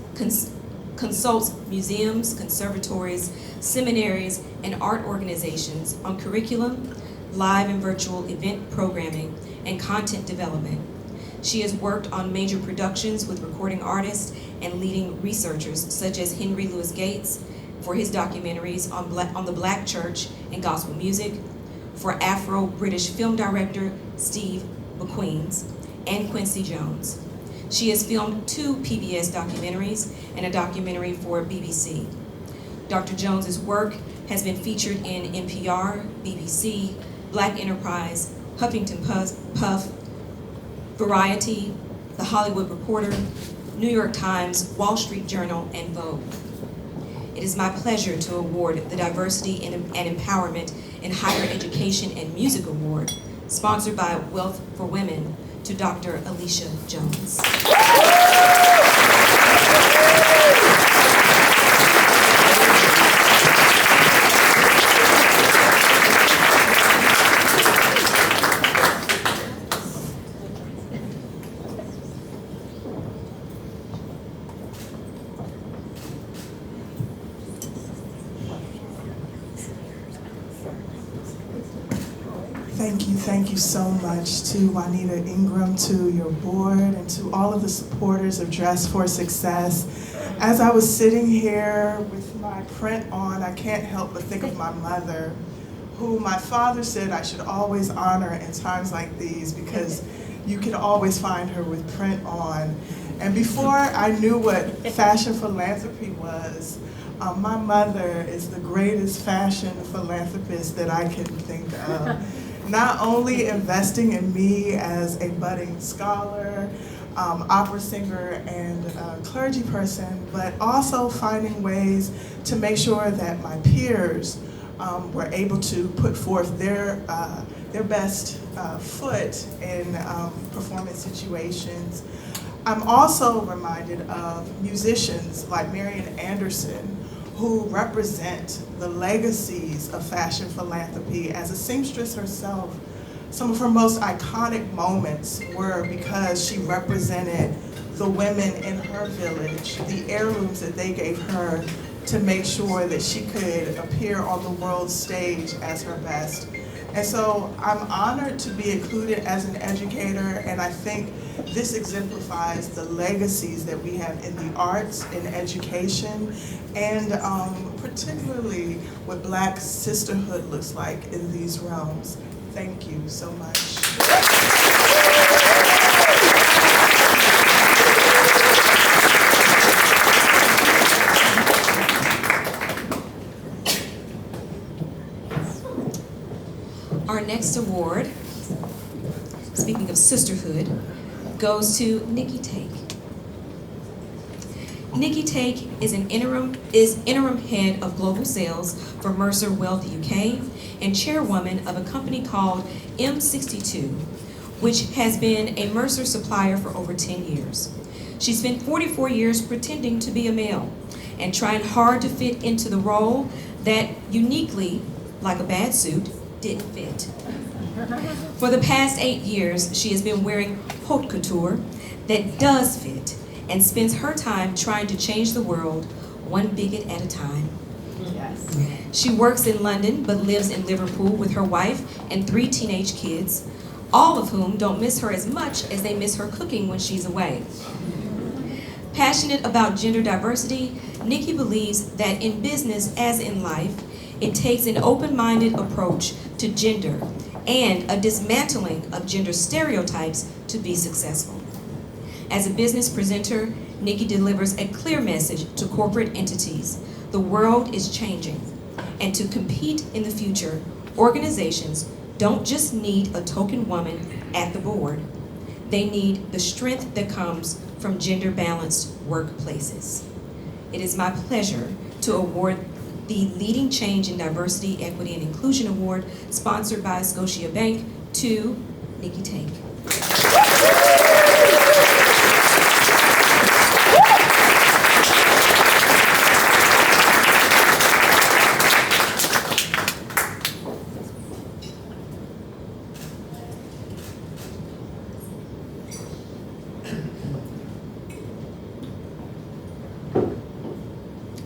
consults museums, conservatories, seminaries, and art organizations on curriculum, live and virtual event programming, and content development. She has worked on major productions with recording artists and leading researchers such as Henry Louis Gates for his documentaries on the Black church and gospel music, for Afro-British film director Steve McQueen's, and Quincy Jones. She has filmed 2 PBS documentaries and a documentary for BBC. Dr. Jones's work has been featured in NPR, BBC, Black Enterprise, Huffington Puff, Variety, The Hollywood Reporter, New York Times, Wall Street Journal, and Vogue. It is my pleasure to award the Diversity and Empowerment in Higher Education and Music Award, sponsored by Wealth for Women, to Dr. Alicia Jones. Thank you so much to Juanita Ingram, to your board, and to all of the supporters of Dress for Success. As I was sitting here with my print on, I can't help but think of my mother, who my father said I should always honor in times like these because you can always find her with print on. And before I knew what fashion philanthropy was, my mother is the greatest fashion philanthropist that I can think of. Not only investing in me as a budding scholar, opera singer, and clergy person, but also finding ways to make sure that my peers were able to put forth their best foot in performance situations. I'm also reminded of musicians like Marian Anderson, who represent the legacies of fashion philanthropy. As a seamstress herself, some of her most iconic moments were because she represented the women in her village, the heirlooms that they gave her to make sure that she could appear on the world stage as her best. And so I'm honored to be included as an educator, and I think this exemplifies the legacies that we have in the arts, in education, and particularly what Black sisterhood looks like in these realms. Thank you so much. Our next award, speaking of sisterhood, goes to Nikki Take. Nikki Take is interim head of global sales for Mercer Wealth UK and chairwoman of a company called M62, which has been a Mercer supplier for over 10 years. She spent 44 years pretending to be a male and trying hard to fit into the role that uniquely, like a bad suit, didn't fit. For the past 8 years, she has been wearing haute couture that does fit and spends her time trying to change the world one bigot at a time. Yes. She works in London but lives in Liverpool with her wife and 3 teenage kids, all of whom don't miss her as much as they miss her cooking when she's away. Passionate about gender diversity, Nikki believes that in business as in life, it takes an open-minded approach to gender and a dismantling of gender stereotypes to be successful. As a business presenter, Nikki delivers a clear message to corporate entities. The world is changing, and to compete in the future, organizations don't just need a token woman at the board. They need the strength that comes from gender-balanced workplaces. It is my pleasure to award the Leading Change in Diversity, Equity, and Inclusion Award, sponsored by Scotiabank, to Nikki Take.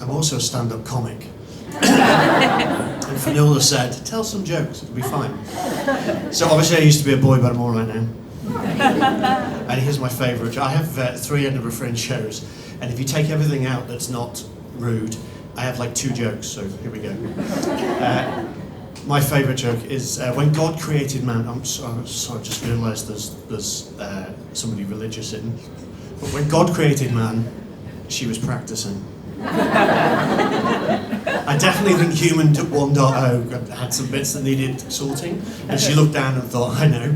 I'm also a stand-up comic. And Fionnuala said, tell some jokes, it'll be fine. So obviously I used to be a boy, but I'm all right now. And here's my favourite. I have 3 Edinburgh Fringe shows, and if you take everything out that's not rude, I have like 2 jokes, so here we go. My favourite joke is when God created man. I'm sorry, I just realised there's somebody religious in. But when God created man, she was practising. I definitely think Human 1.0 had some bits that needed sorting, and she looked down and thought, I know,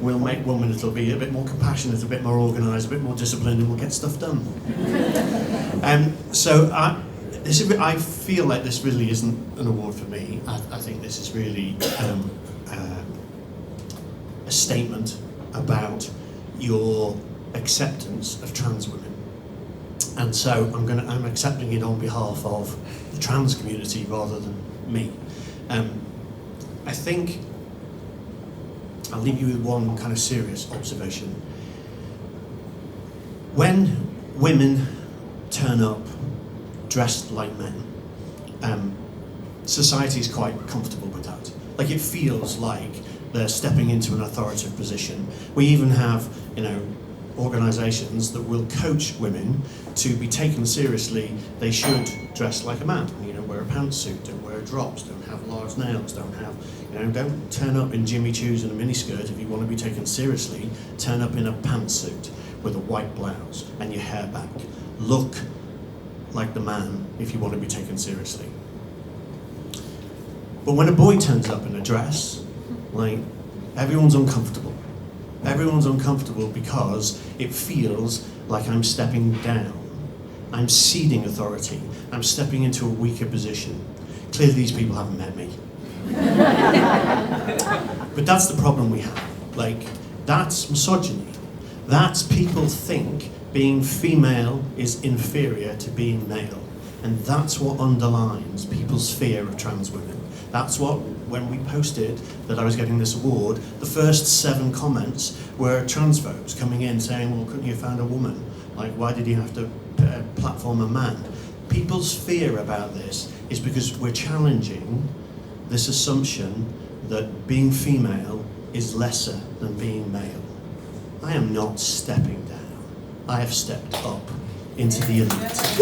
we'll make women, it'll be a bit more compassionate, a bit more organised, a bit more disciplined, and we'll get stuff done. So I feel like this really isn't an award for me. I think this is really a statement about your acceptance of trans women. And so I'm accepting it on behalf of the trans community rather than me. I think I'll leave you with one kind of serious observation. When women turn up dressed like men, society is quite comfortable with that. Like, it feels like they're stepping into an authoritative position. We even have, organisations that will coach women to be taken seriously. They should dress like a man, wear a pantsuit, don't wear drops, don't have large nails, don't turn up in Jimmy Choos and a miniskirt. If you want to be taken seriously, turn up in a pantsuit with a white blouse and your hair back. Look like the man if you want to be taken seriously. But when a boy turns up in a dress, everyone's uncomfortable. Everyone's uncomfortable because it feels like I'm stepping down. I'm ceding authority. I'm stepping into a weaker position. Clearly these people haven't met me. But that's the problem we have. That's misogyny. That's people think being female is inferior to being male. And that's what underlines people's fear of trans women. That's what, when we posted that I was getting this award, the first 7 comments were transphobes coming in saying, well, couldn't you have found a woman? Why did you have to platform a man? People's fear about this is because we're challenging this assumption that being female is lesser than being male. I am not stepping down. I have stepped up into the elite.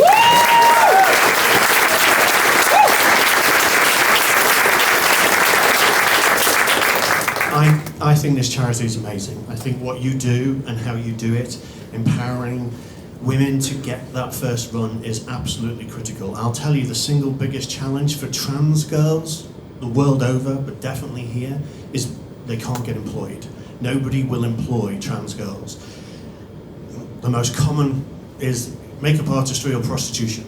I think this charity is amazing. I think what you do and how you do it, empowering women to get that first run, is absolutely critical. I'll tell you, the single biggest challenge for trans girls, the world over, but definitely here, is they can't get employed. Nobody will employ trans girls. The most common is makeup artistry or prostitution.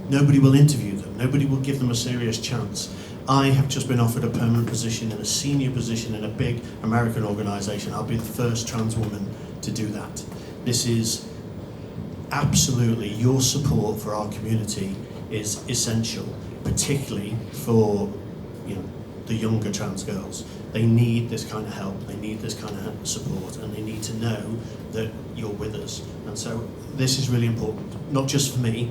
Nobody will interview them. Nobody will give them a serious chance. I have just been offered a permanent position in a senior position in a big American organisation. I'll be the first trans woman to do that. This is absolutely, your support for our community is essential, particularly for the younger trans girls. They need this kind of help, they need this kind of support, and they need to know that you're with us. And so this is really important, not just for me,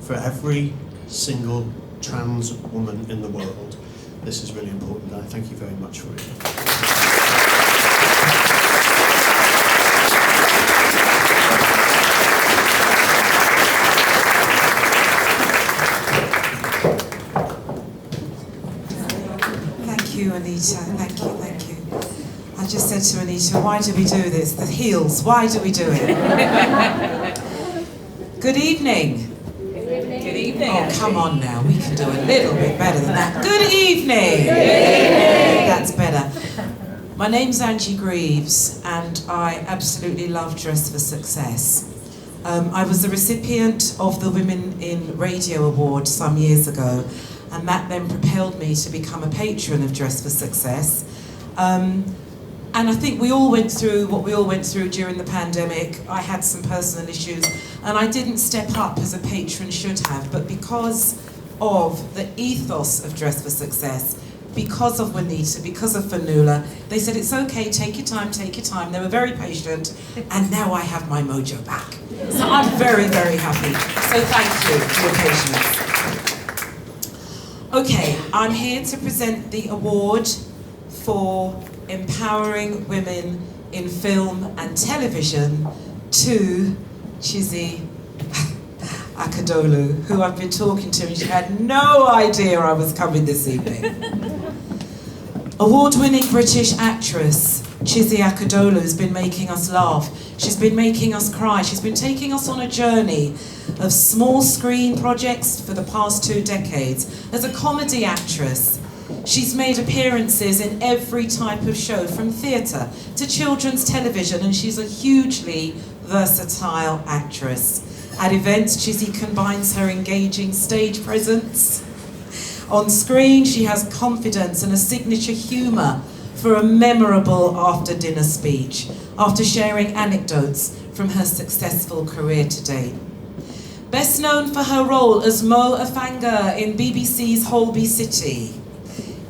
for every single trans woman in the world. This is really important, and I thank you very much for it. Thank you, Anita. Thank you. I just said to Anita, why do we do this? The heels, why do we do it? Good evening. Good evening. Oh, come on now, we can do a little bit better than that. Good evening. Good evening. That's better. My name's Angie Greaves, and I absolutely love Dress for Success. I was the recipient of the Women in Radio Award some years ago, and that then propelled me to become a patron of Dress for Success. And I think we all went through what we all went through during the pandemic. I had some personal issues, and I didn't step up as a patron should have, but because of the ethos of Dress for Success, because of Juanita, because of Fanula, they said, it's okay, take your time. They were very patient, and now I have my mojo back. So I'm very, very happy. So thank you for your patience. Okay, I'm here to present the award for empowering women in film and television to Chizzy Akadolu, who I've been talking to, and she had no idea I was coming this evening. Award-winning British actress Chizzy Akadolu has been making us laugh. She's been making us cry. She's been taking us on a journey of small screen projects for the past 2 decades. As a comedy actress, she's made appearances in every type of show, from theatre to children's television, and she's a hugely versatile actress. At events, Chizzy combines her engaging stage presence. On screen, she has confidence and a signature humour for a memorable after-dinner speech, after sharing anecdotes from her successful career to date. Best known for her role as Mo Afanga in BBC's Holby City,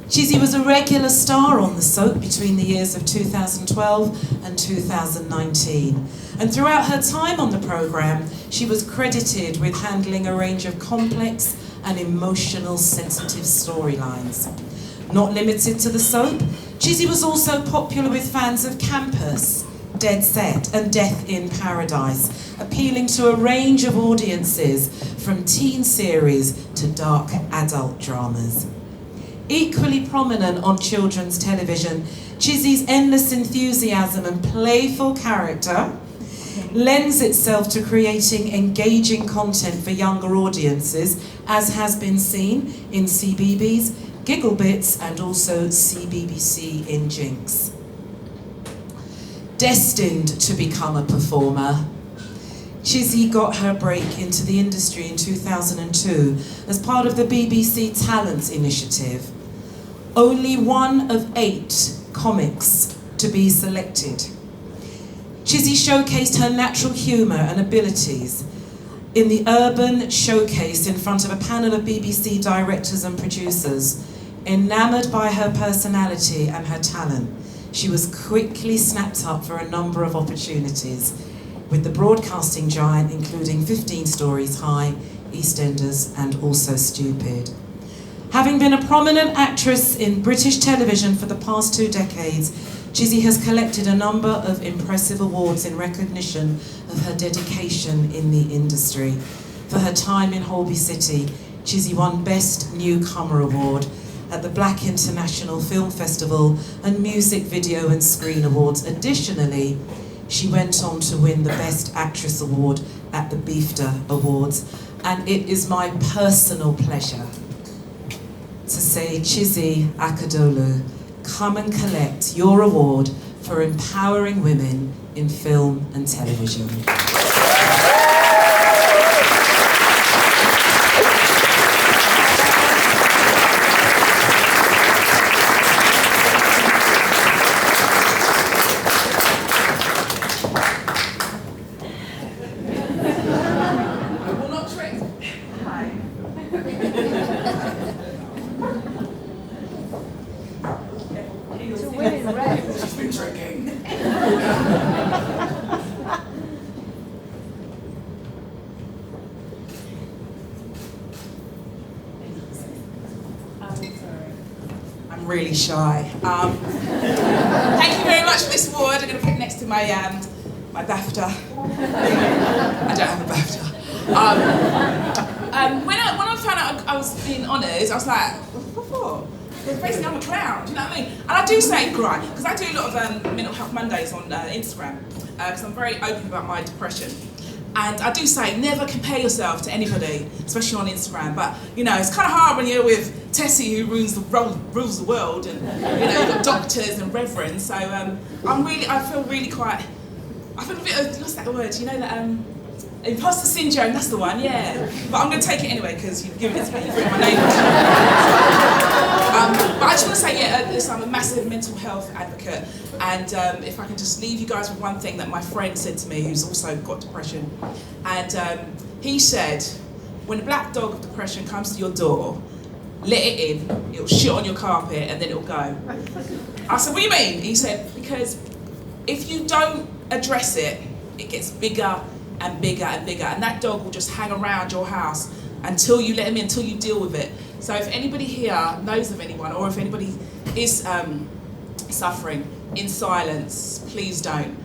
Chizzy was a regular star on the soap between the years of 2012 and 2019. And throughout her time on the programme, she was credited with handling a range of complex and emotional, sensitive storylines. Not limited to the soap, Chizzy was also popular with fans of Campus, Dead Set and Death in Paradise, appealing to a range of audiences from teen series to dark adult dramas. Equally prominent on children's television, Chizzy's endless enthusiasm and playful character lends itself to creating engaging content for younger audiences, as has been seen in CBeebies, Giggle Bits and also CBBC in Jinx. Destined to become a performer, Chizzy got her break into the industry in 2002 as part of the BBC Talents Initiative. Only one of 8 comics to be selected. Chizzy showcased her natural humour and abilities in the Urban Showcase in front of a panel of BBC directors and producers. Enamoured by her personality and her talent, she was quickly snapped up for a number of opportunities with the broadcasting giant, including 15 Stories High, EastEnders and also Stupid. Having been a prominent actress in British television for the past 2 decades, Chizzy has collected a number of impressive awards in recognition of her dedication in the industry. For her time in Holby City, Chizzy won Best Newcomer Award at the Black International Film Festival and Music Video and Screen Awards. Additionally, she went on to win the Best Actress Award at the BAFTA Awards. And it is my personal pleasure to say, Chizzy Akadolu, come and collect your award for empowering women in film and television. Really shy. Thank you very much for this award. I'm going to put it next to my my BAFTA. I don't have a BAFTA. When I found out I was being honoured, I was like, what for? Because basically I'm a clown, do you know what I mean? And I do say cry, because I do a lot of Mental Health Mondays on Instagram, because I'm very open about my depression. And I do say, never compare yourself to anybody, especially on Instagram. But, you know, it's kind of hard when you're with Tessie, who rules the world, and, you know, you've got doctors and reverends. So I feel really quite, I feel a bit of, what's that word? You know that, imposter syndrome, that's the one, yeah. But I'm going to take it anyway, because you've given it to me, you've written my name on it. But I just want to say, yeah, I'm a massive mental health advocate. And if I can just leave you guys with one thing that my friend said to me, who's also got depression. And he said, when a black dog of depression comes to your door, let it in, it'll shit on your carpet, and then it'll go. I said, what do you mean? He said, because if you don't address it, it gets bigger and bigger and bigger, and that dog will just hang around your house until you let him in, until you deal with it. So if anybody here knows of anyone, or if anybody is suffering in silence, please don't.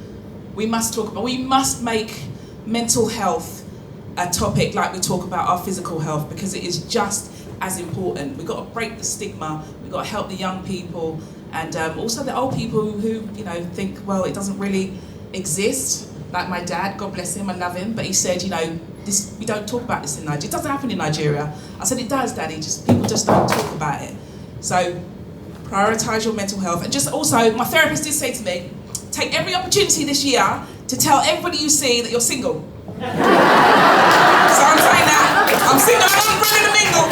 We must talk about, we must make mental health a topic like we talk about our physical health, because it is just as important. We've got to break the stigma, we've got to help the young people, and also the old people who, you know, think, well, it doesn't really exist. Like my dad, God bless him, I love him, but he said, you know, this, we don't talk about this in Nigeria. It doesn't happen in Nigeria. I said, it does, Daddy, just people just don't talk about it. So prioritise your mental health. And just also, my therapist did say to me, take every opportunity this year to tell everybody you see that you're single. So I'm saying that, I'm single, I'm ready to mingle.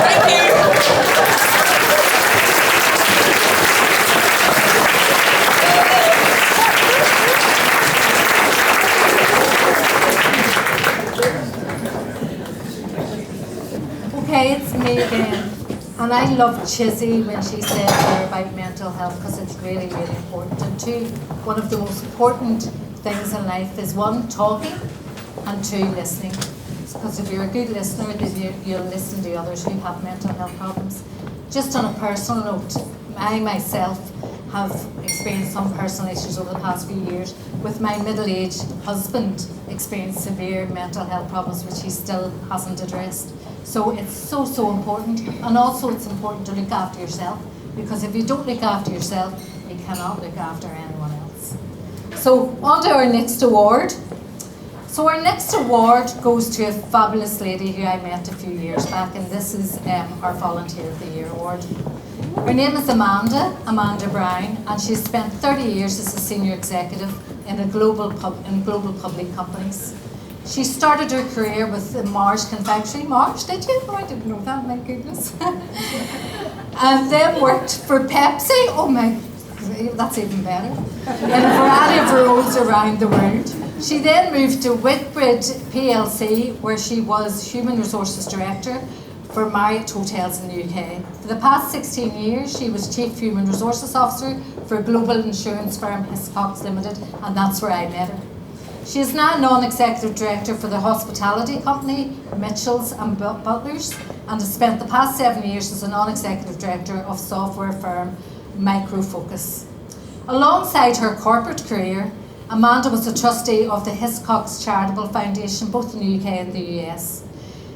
Thank you. Okay, it's me again. And I love Chizzy when she said there about mental health, because it's really, really important. And two, one of the most important things in life is one, talking, and two, listening. because if you're a good listener, then you'll listen to others who have mental health problems. Just on a personal note, I myself have experienced some personal issues over the past few years, with my middle-aged husband experienced severe mental health problems which he still hasn't addressed. So it's so important, and also it's important to look after yourself, because if you don't look after yourself, you cannot look after anyone else. So on to our next award. So our next award goes to a fabulous lady who I met a few years back, and this is our Volunteer of the Year award. Her name is Amanda Brown, and she's spent 30 years as a senior executive in global public companies. She started her career with the Mars Confectionery. Mars, did you? Oh, I didn't know that, my goodness. And then worked for Pepsi. Oh my, that's even better. In a variety of roles around the world. She then moved to Whitbread PLC, where she was Human Resources Director for Marriott Hotels in the UK. For the past 16 years, she was Chief Human Resources Officer for global insurance firm Hiscox Limited, and that's where I met her. She is now Non-Executive Director for the hospitality company Mitchells and Butlers, and has spent the past 7 years as a Non-Executive Director of software firm Micro Focus. Alongside her corporate career, Amanda was a trustee of the Hiscox Charitable Foundation, both in the UK and the US.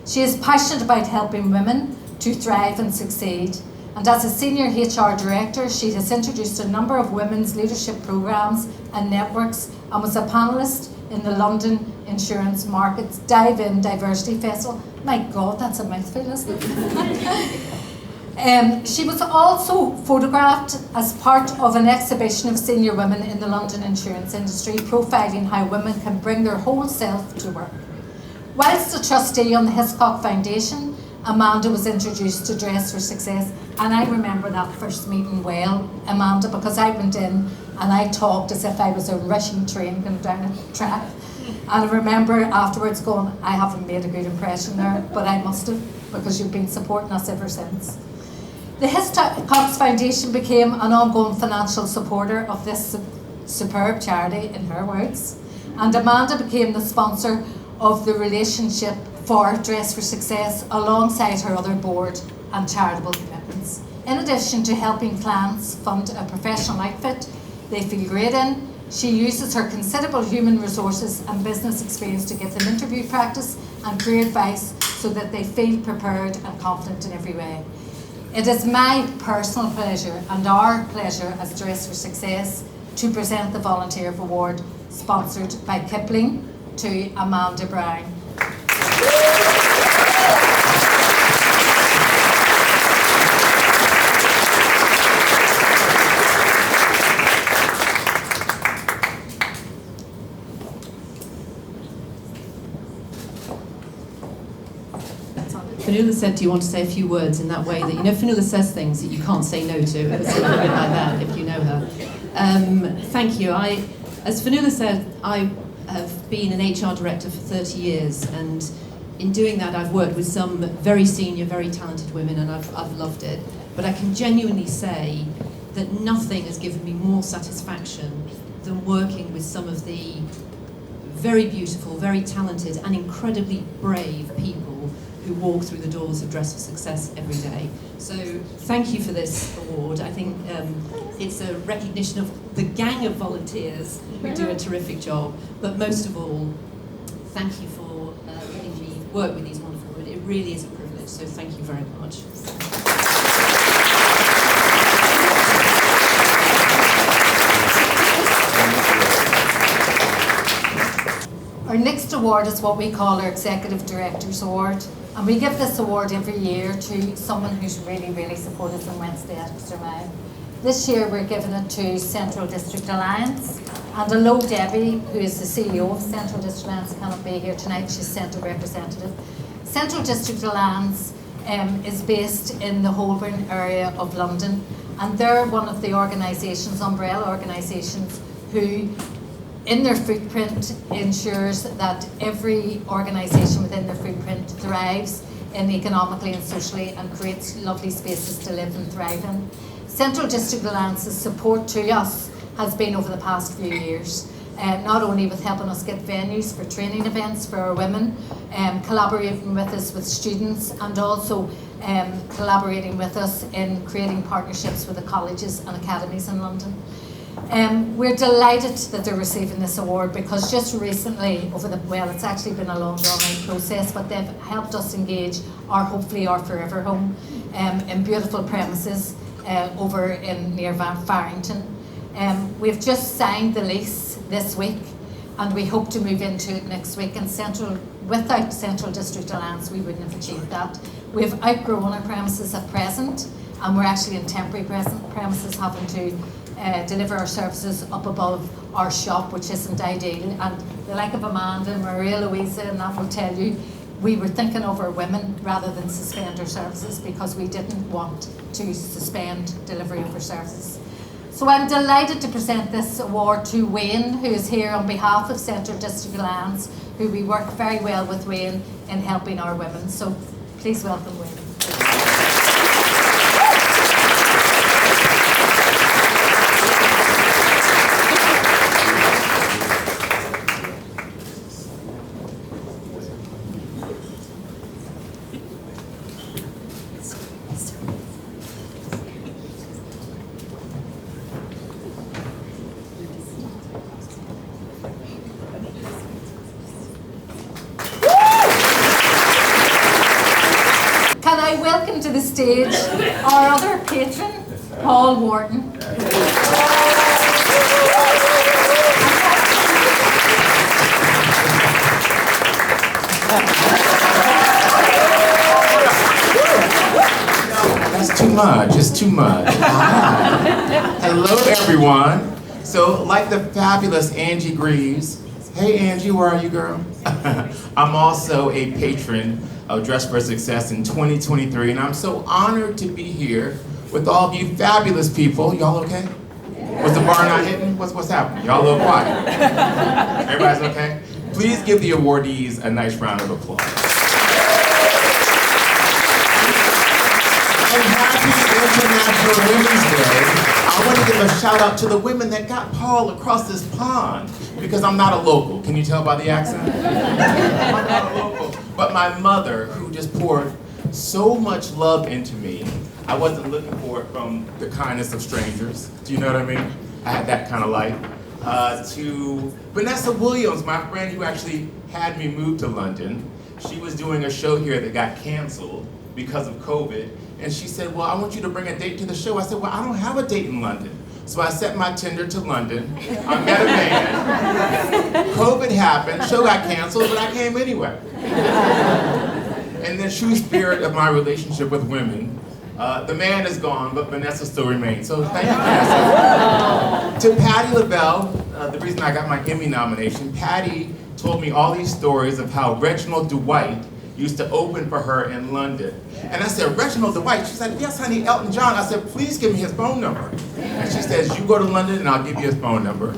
She is passionate about helping women to thrive and succeed. And as a senior HR director, she has introduced a number of women's leadership programs and networks, and was a panelist in the London Insurance Markets Dive In Diversity Festival. My God, that's a mouthful, isn't it? She was also photographed as part of an exhibition of senior women in the London insurance industry, profiling how women can bring their whole self to work. Whilst a trustee on the Hiscox Foundation, Amanda was introduced to Dress for Success, and I remember that first meeting well, Amanda, because I went in and I talked as if I was a rushing train going down a track. And I remember afterwards going, I haven't made a good impression there, but I must have, because you've been supporting us ever since. The Hiscox Foundation became an ongoing financial supporter of this superb charity, in her words, and Amanda became the sponsor of the relationship for Dress for Success alongside her other board and charitable commitments. In addition to helping clients fund a professional outfit they feel great in, she uses her considerable human resources and business experience to give them interview practice and career advice so that they feel prepared and confident in every way. It is my personal pleasure and our pleasure as Dress for Success to present the Volunteer Award, sponsored by Kipling, to Amanda Brown. Fionnuala said, do you want to say a few words in that way that, you know, Fionnuala says things that you can't say no to. It was a little bit like that, if you know her. Thank you. As Fionnuala said, I have been an HR director for 30 years, and in doing that I've worked with some very senior, very talented women, and I've loved it. But I can genuinely say that nothing has given me more satisfaction than working with some of the very beautiful, very talented and incredibly brave people who walk through the doors of Dress for Success every day. So thank you for this award. I think it's a recognition of the gang of volunteers who do a terrific job, but most of all, thank you for letting me work with these wonderful women. It really is a privilege, so thank you very much. Our next award is what we call our Executive Directors Award, and we give this award every year to someone who's really, really supported us and went the extra mile. This year we're giving it to Central District Alliance, and although Debbie, who is the CEO of Central District Alliance, cannot be here tonight, she's sent a representative. Central District Alliance is based in the Holborn area of London, and they're one of the organisations, umbrella organisations, who in their footprint ensures that every organisation within their footprint thrives economically and socially and creates lovely spaces to live and thrive in. Central District Alliance's support to us has been over the past few years. not only with helping us get venues for training events for our women, collaborating with us with students, and also collaborating with us in creating partnerships with the colleges and academies in London. We're delighted that they're receiving this award because just recently, it's actually been a long drawn-out process, but they've helped us engage hopefully our forever home in beautiful premises over in near Farrington. We've just signed the lease this week, and we hope to move into it next week. And without Central District Alliance, we wouldn't have achieved that. We've outgrown our premises at present, and we're actually in temporary premises, having to deliver our services up above our shop, which isn't ideal. And the like of Amanda, Maria Louisa, and that will tell you, we were thinking of our women rather than suspend our services because we didn't want to suspend delivery of our services. So I'm delighted to present this award to Wayne, who is here on behalf of Central District Alliance, who we work very well with Wayne in helping our women. So please welcome Wayne. Can I welcome to the stage our other patron, Paul Wharton. That's too much, it's too much. Hello everyone. So like the fabulous Angie Greaves, hey Angie, where are you girl? I'm also a patron of Dress for Success in 2023, and I'm so honored to be here with all of you fabulous people. Y'all okay? Was the bar not hitting? What's happening? Y'all a little quiet. Everybody's okay? Please give the awardees a nice round of applause. And happy International Women's Day. I want to give a shout out to the women that got Paul across this pond, because I'm not a local. Can you tell by the accent? I'm not a local. But my mother, who just poured so much love into me, I wasn't looking for it from the kindness of strangers. Do you know what I mean? I had that kind of life. To Vanessa Williams, my friend who actually had me move to London. She was doing a show here that got canceled because of COVID. And she said, well, I want you to bring a date to the show. I said, well, I don't have a date in London. So I set my Tinder to London. I met a man. COVID happened, show got canceled, but I came anyway. And the true spirit of my relationship with women, the man is gone, but Vanessa still remains. So thank you, Vanessa. To Patti LaBelle, the reason I got my Emmy nomination, Patti told me all these stories of how Reginald Dwight used to open for her in London. And I said, Reginald Dwight? She said, yes, honey, Elton John. I said, please give me his phone number. And she says, you go to London and I'll give you his phone number.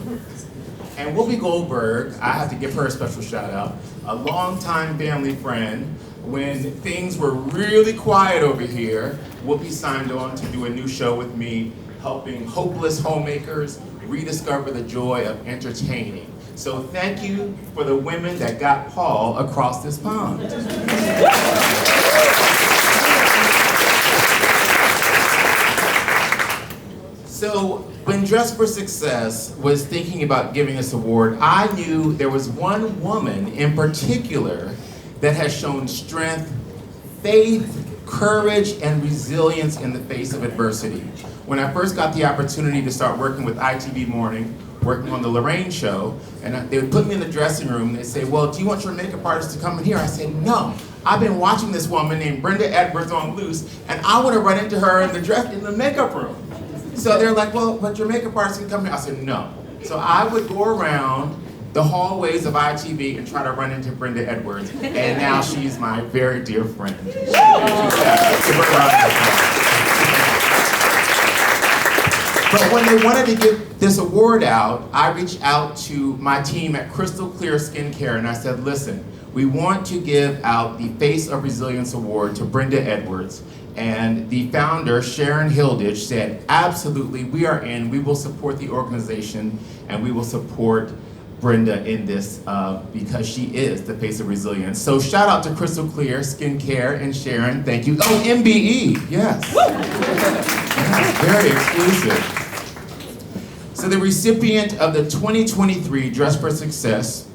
And Whoopi Goldberg, I have to give her a special shout out, a longtime family friend. When things were really quiet over here, Whoopi signed on to do a new show with me, helping hopeless homemakers rediscover the joy of entertaining. So thank you for the women that got Paul across this pond. So when Dress for Success was thinking about giving this award, I knew there was one woman in particular that has shown strength, faith, courage, and resilience in the face of adversity. When I first got the opportunity to start working with ITV Morning, working on the Lorraine show, and they would put me in the dressing room and they'd say, well, do you want your makeup artist to come in here? I said, no. I've been watching this woman named Brenda Edwards on Loose, and I want to run into her in the makeup room. So they're like, well, but your makeup artist can come here. I said, no. So I would go around the hallways of ITV and try to run into Brenda Edwards, and now she's my very dear friend. Give her a round of applause. But when they wanted to give this award out, I reached out to my team at Crystal Clear Skincare and I said, listen, we want to give out the Face of Resilience Award to Brenda Edwards. And the founder, Sharon Hilditch, said, absolutely, we are in, we will support the organization and we will support Brenda in this because she is the face of resilience. So shout out to Crystal Clear Skincare and Sharon, thank you. Oh, MBE, yes. Yes, very exclusive. So the recipient of the 2023 Dress for Success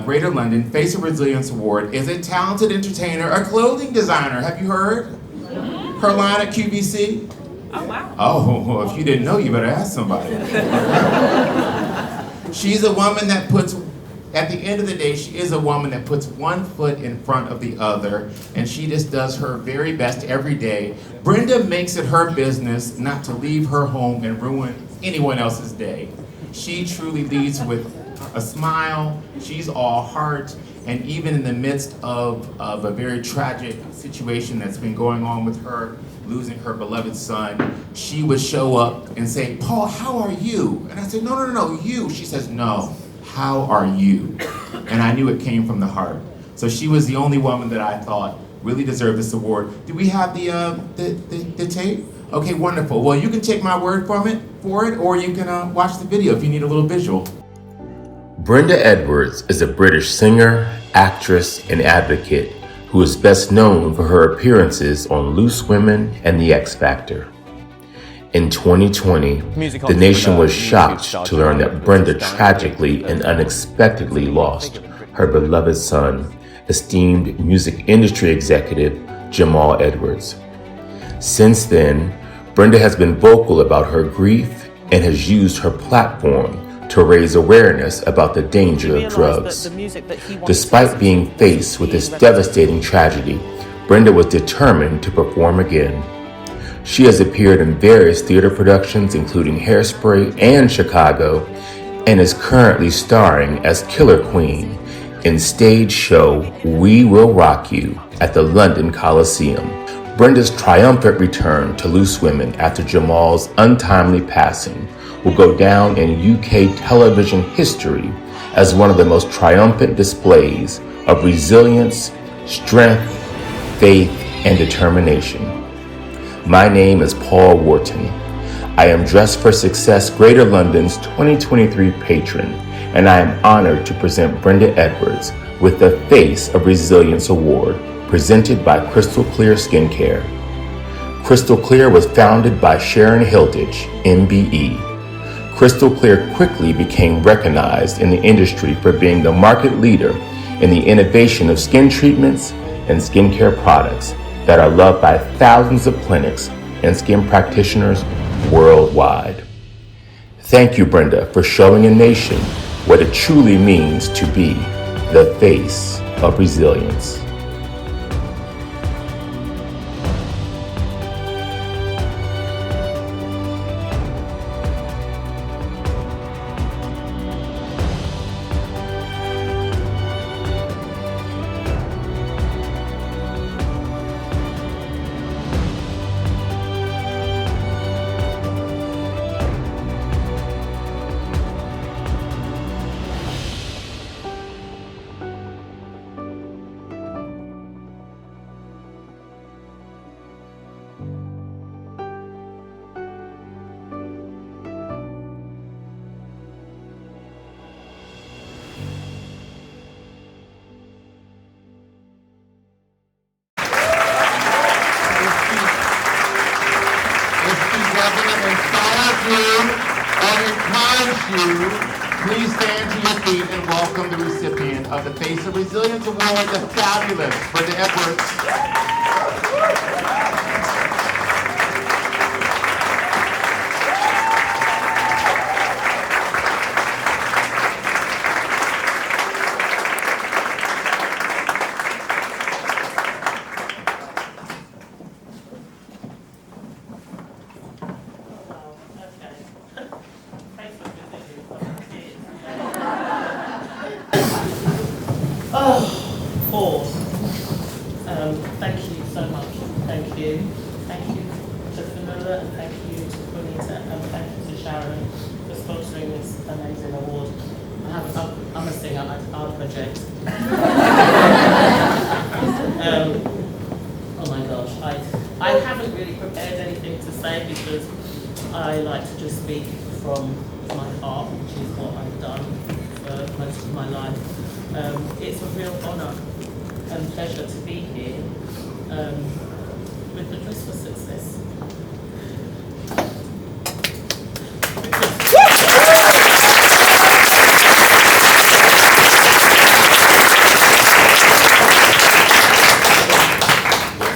Greater London Face of Resilience Award is a talented entertainer, a clothing designer. Have you heard? Her line at QVC? Oh, wow. Oh, well, if you didn't know, you better ask somebody. She's a woman that puts, at the end of the day, she is a woman that puts one foot in front of the other, and she just does her very best every day. Brenda makes it her business not to leave her home and ruin anyone else's day. She truly leads with a smile. She's all heart, and even in the midst of a very tragic situation that's been going on with her, losing her beloved son, she would show up and say, Paul, how are you? And I said, no, you. She says, no, how are you? And I knew it came from the heart. So she was the only woman that I thought really deserved this award. Do we have the tape? Okay, wonderful. Well, you can take my word for it, or you can watch the video if you need a little visual. Brenda Edwards is a British singer, actress, and advocate who is best known for her appearances on Loose Women and The X Factor. In 2020, the nation was shocked to learn that Brenda tragically and unexpectedly lost her beloved son, esteemed music industry executive Jamal Edwards. Since then, Brenda has been vocal about her grief and has used her platform to raise awareness about the danger of drugs. Despite being faced with this devastating tragedy, Brenda was determined to perform again. She has appeared in various theater productions, including Hairspray and Chicago, and is currently starring as Killer Queen in stage show We Will Rock You at the London Coliseum. Brenda's triumphant return to Loose Women after Jamal's untimely passing will go down in UK television history as one of the most triumphant displays of resilience, strength, faith, and determination. My name is Paul Wharton. I am Dress for Success Greater London's 2023 patron, and I am honored to present Brenda Edwards with the Face of Resilience Award presented by Crystal Clear Skincare. Crystal Clear was founded by Sharon Hilditch, MBE. Crystal Clear quickly became recognized in the industry for being the market leader in the innovation of skin treatments and skincare products that are loved by thousands of clinics and skin practitioners worldwide. Thank you, Brenda, for showing a nation what it truly means to be the face of resilience. Please stand to your feet and welcome the recipient of the Face of Resilience Award, the fabulous Brenda Edwards. Paul, thank you so much. Thank you. Thank you to Fionnuala, and thank you to Juanita, and thank you to Sharon for sponsoring this amazing award. I'm a singer, I'll project. Oh my gosh, I haven't really prepared anything to say because I like to just speak from my heart, which is what I've done for life. It's a real honour and pleasure to be here with the Dress for Success.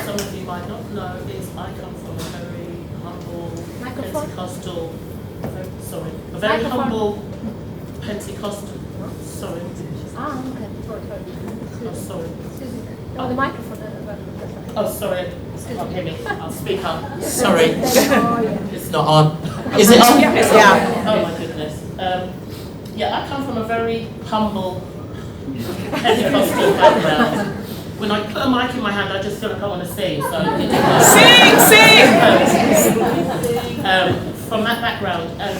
Some of you might not know is I come from a very humble Pentecostal, a very humble Pentecostal, sorry. Ah, okay. Oh, sorry. Oh, the microphone. Oh, sorry. Can't hear me. I'll speak up. Sorry. Oh, yeah. It's not on. Is it on? Yeah. Oh my goodness. Yeah, I come from a very humble Pentecostal background. When I put a mic in my hand, I just feel like I want to sing. So from that background, and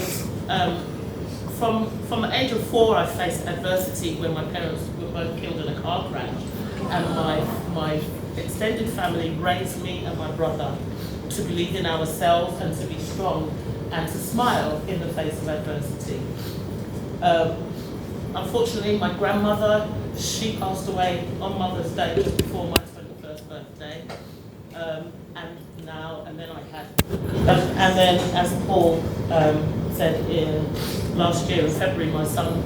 from the age of 4, I faced adversity when my parents were both killed in a car crash, and my extended family raised me and my brother to believe in ourselves and to be strong and to smile in the face of adversity. Unfortunately, my grandmother, she passed away on Mother's Day just before my 21st birthday. And then as Paul said last year in February, my son,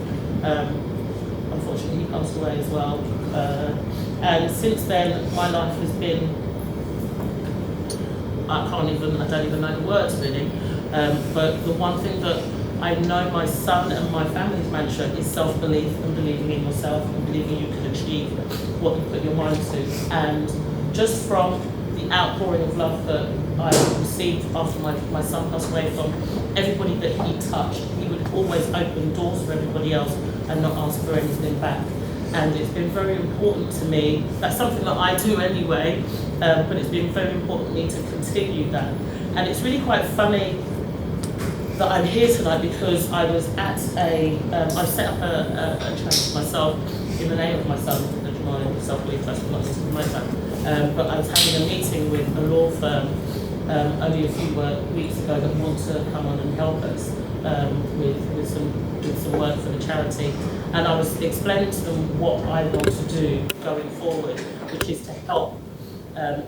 unfortunately, he passed away as well. And since then, my life has been, I don't even know the words really, but the one thing that I know my son and my family's mantra is self-belief and believing in yourself and believing you can achieve what you put your mind to. And just from the outpouring of love that I received after my son passed away, from everybody that he touched, he would always open doors for everybody else and not ask for anything back. And it's been very important to me. That's something that I do anyway, but it's been very important to me to continue that. And it's really quite funny that I'm here tonight because I was at I set up a challenge myself in the name of my son, my self-belief trust, not just for my son. But I was having a meeting with a law firm only a few weeks ago that want to come on and help us with some work for the charity. And I was explaining to them what I want to do going forward, which is to help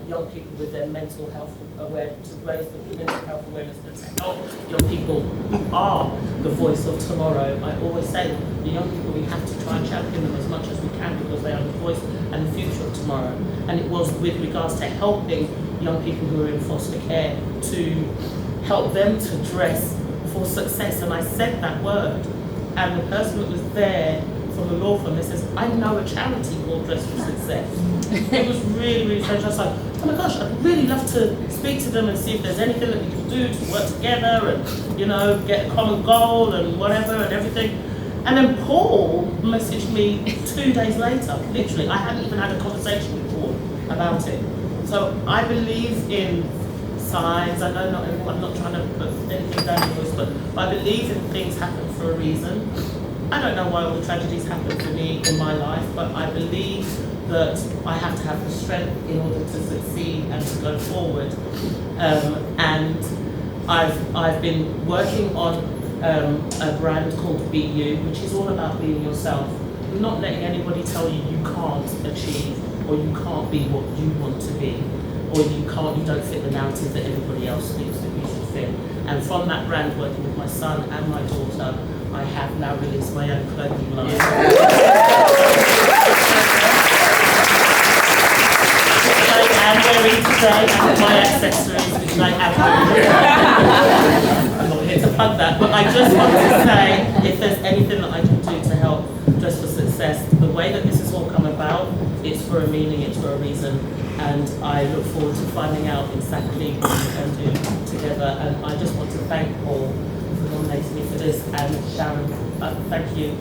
young people with their mental health awareness, to raise the mental health awareness, but to help young people who are the voice of tomorrow. I always say the young people, we have to try and champion them as much as we can because they are the voice and the future of tomorrow. And it was with regards to helping young people who are in foster care to help them to dress for success. And I said that word, and the person that was there from the law firm, they says, I know a charity called Dress for Success. It was really, really strange. I was like, oh my gosh, I'd really love to speak to them and see if there's anything that we can do to work together and, you know, get a common goal and whatever and everything. And then Paul messaged me 2 days later, literally. I hadn't even had a conversation with Paul about it. So I believe in signs. I know not everyone, I'm not trying to put anything down in this, but I believe in things happen for a reason. I don't know why all the tragedies happen for me in my life, but I believe that I have to have the strength in order to succeed and to go forward. And I've been working on a brand called Be You, which is all about being yourself. Not letting anybody tell you you can't achieve, or you can't be what you want to be, or you don't fit the narrative that everybody else thinks that you should fit. And from that brand, working with my son and my daughter, I have now released my own clothing line. I am wearing today, and my accessories, which I have. I'm not here to plug that, but I just want to say, if there's anything that I can do to help Dress for Success, the way that this has all come about, it's for a meaning, it's for a reason, and I look forward to finding out exactly what we can do together. And I just want to thank Paul for nominating me for this, and Sharon, thank you.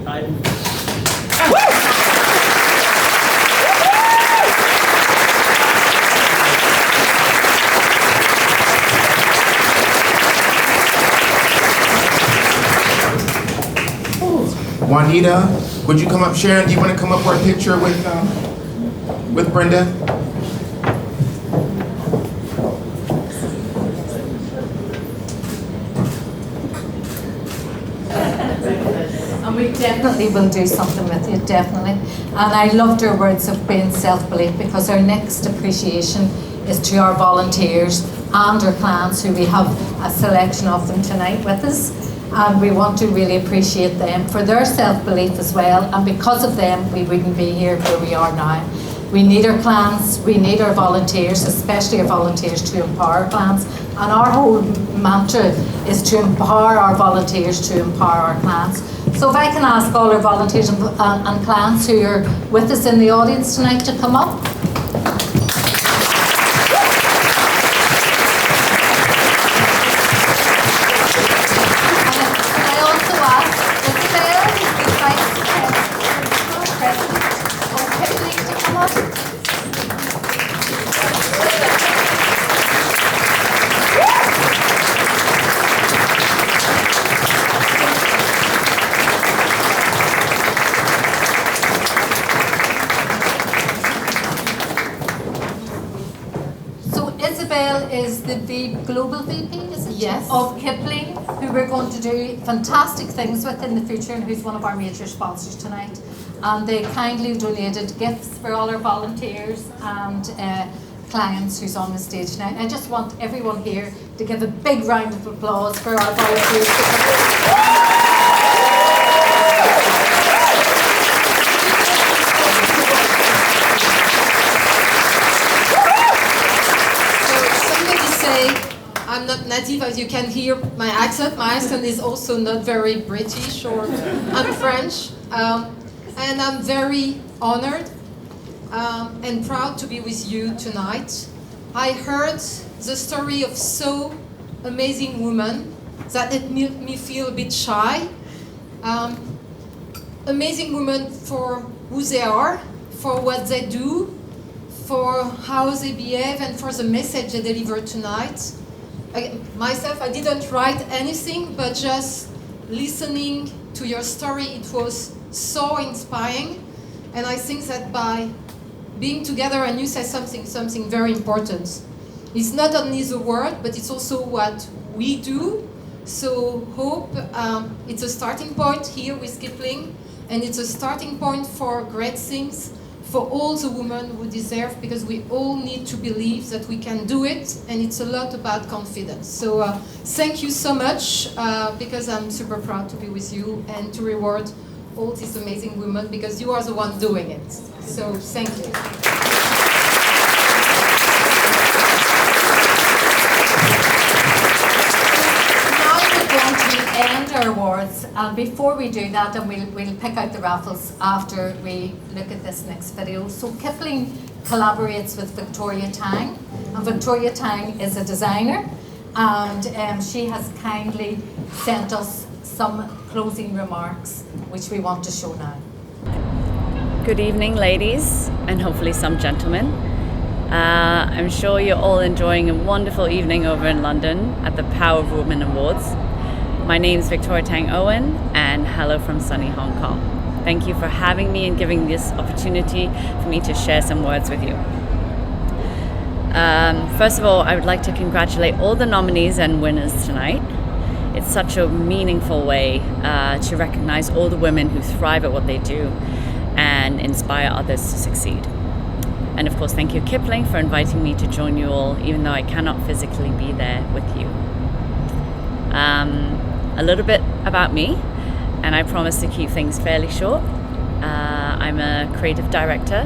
Juanita, would you come up? Sharon, do you want to come up for a picture with Brenda? And we definitely will do something with you, definitely. And I loved her words of being self-belief, because our next appreciation is to our volunteers and our clients, who we have a selection of them tonight with us. And we want to really appreciate them for their self-belief as well. And because of them, we wouldn't be here where we are now. We need our clients, we need our volunteers, especially our volunteers, to empower our clients. And our whole mantra is to empower our volunteers to empower our clients. So if I can ask all our volunteers and clients who are with us in the audience tonight to come up. Is the Global VP, is it? Yes. Of Kipling, who we're going to do fantastic things with in the future, and who's one of our major sponsors tonight. And they kindly donated gifts for all our volunteers and clients who's on the stage tonight. I just want everyone here to give a big round of applause for our volunteers. I'm not native, as you can hear my accent. My accent is also not very British, or I'm French. And I'm very honored and proud to be with you tonight. I heard the story of so amazing women that it made me feel a bit shy. Amazing women for who they are, for what they do, for how they behave, and for the message they deliver tonight. Myself, I didn't write anything, but just listening to your story, it was so inspiring. And I think that by being together, and you said something very important. It's not only the word, but it's also what we do. So hope, it's a starting point here with Kipling, and it's a starting point for great things for all the women who deserve, because we all need to believe that we can do it, and it's a lot about confidence. So thank you so much, because I'm super proud to be with you and to reward all these amazing women, because you are the one doing it. So thank you. End our awards, and before we do that, and we'll pick out the raffles after we look at this next video. So Kipling collaborates with Victoria Tang, and Victoria Tang is a designer, and she has kindly sent us some closing remarks which we want to show now. Good evening, ladies, and hopefully some gentlemen. I'm sure you're all enjoying a wonderful evening over in London at the Power of Women Awards. My name is Victoria Tang Owen, and hello from sunny Hong Kong. Thank you for having me and giving this opportunity for me to share some words with you. First of all, I would like to congratulate all the nominees and winners tonight. It's such a meaningful way to recognize all the women who thrive at what they do and inspire others to succeed. And of course, thank you, Kipling, for inviting me to join you all, even though I cannot physically be there with you. A little bit about me, and I promise to keep things fairly short. I'm a creative director,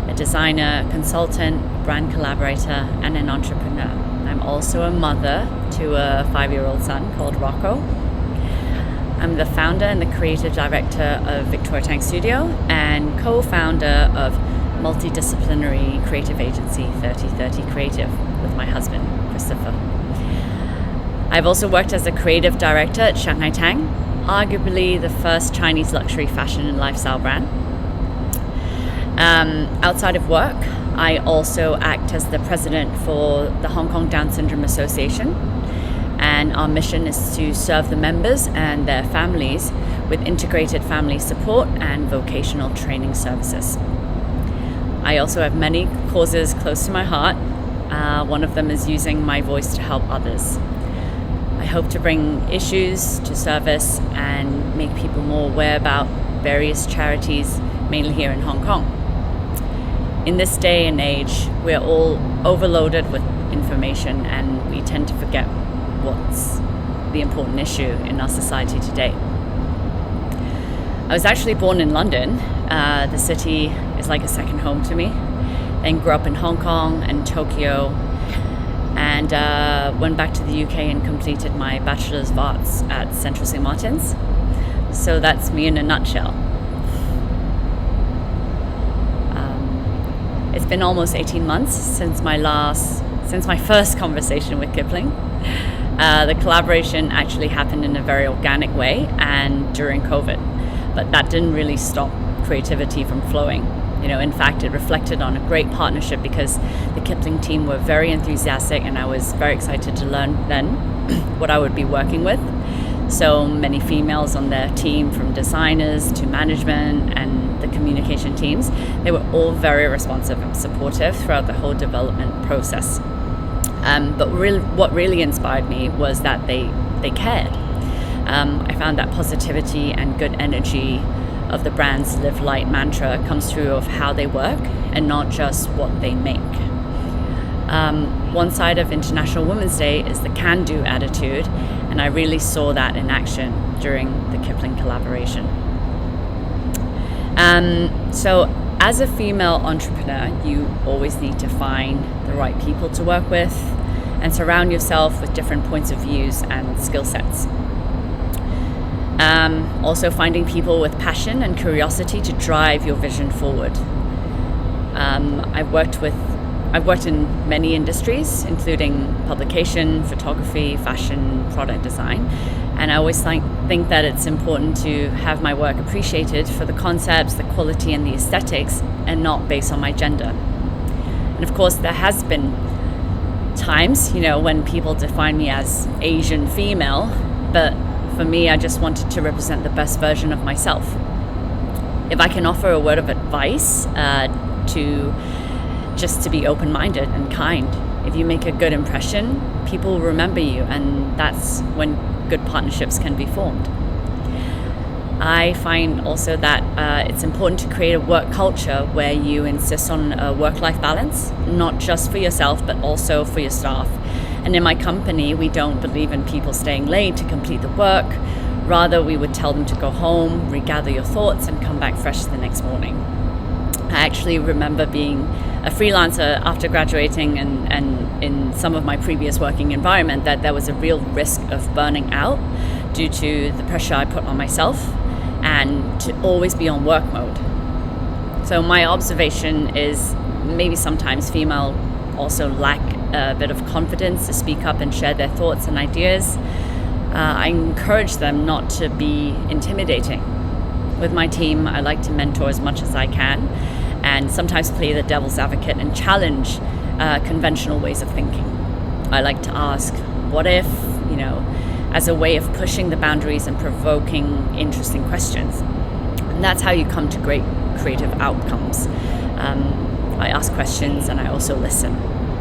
a designer, consultant, brand collaborator, and an entrepreneur. I'm also a mother to a 5-year-old son called Rocco. I'm the founder and the creative director of Victoria Tang Studio and co-founder of multidisciplinary creative agency 3030 Creative with my husband, Christopher. I've also worked as a creative director at Shanghai Tang, arguably the first Chinese luxury fashion and lifestyle brand. Outside of work, I also act as the president for the Hong Kong Down Syndrome Association, and our mission is to serve the members and their families with integrated family support and vocational training services. I also have many causes close to my heart. One of them is using my voice to help others. I hope to bring issues to surface and make people more aware about various charities, mainly here in Hong Kong. In this day and age, we're all overloaded with information and we tend to forget what's the important issue in our society today. I was actually born in London. The city is like a second home to me. Then grew up in Hong Kong and Tokyo, and went back to the UK and completed my Bachelor's of Arts at Central St. Martin's. So that's me in a nutshell. It's been almost 18 months since my first conversation with Kipling. The collaboration actually happened in a very organic way and during COVID, but that didn't really stop creativity from flowing. In fact, it reflected on a great partnership because the Kipling team were very enthusiastic and I was very excited to learn then what I would be working with. So many females on their team, from designers to management and the communication teams, they were all very responsive and supportive throughout the whole development process. But what really inspired me was that they cared. I found that positivity and good energy of the brand's Live Light mantra comes through of how they work and not just what they make. One side of International Women's Day is the can-do attitude, and I really saw that in action during the Kipling collaboration. So as a female entrepreneur, you always need to find the right people to work with and surround yourself with different points of views and skill sets. Also finding people with passion and curiosity to drive your vision forward. I've worked in many industries, including publication, photography, fashion, product design, and I always think that it's important to have my work appreciated for the concepts, the quality, and the aesthetics, and not based on my gender. And of course, there has been times, when people define me as Asian female, but for me, I just wanted to represent the best version of myself. If I can offer a word of advice to be open-minded and kind. If you make a good impression, people will remember you, and that's when good partnerships can be formed. I find also that it's important to create a work culture where you insist on a work-life balance, not just for yourself, but also for your staff. And in my company, we don't believe in people staying late to complete the work. Rather, we would tell them to go home, regather your thoughts, and come back fresh the next morning. I actually remember being a freelancer after graduating and in some of my previous working environment that there was a real risk of burning out due to the pressure I put on myself and to always be on work mode. So my observation is maybe sometimes female also lack a bit of confidence to speak up and share their thoughts and ideas. I encourage them not to be intimidating. With my team, I like to mentor as much as I can and sometimes play the devil's advocate and challenge conventional ways of thinking. I like to ask, what if, as a way of pushing the boundaries and provoking interesting questions. And that's how you come to great creative outcomes. I ask questions and I also listen.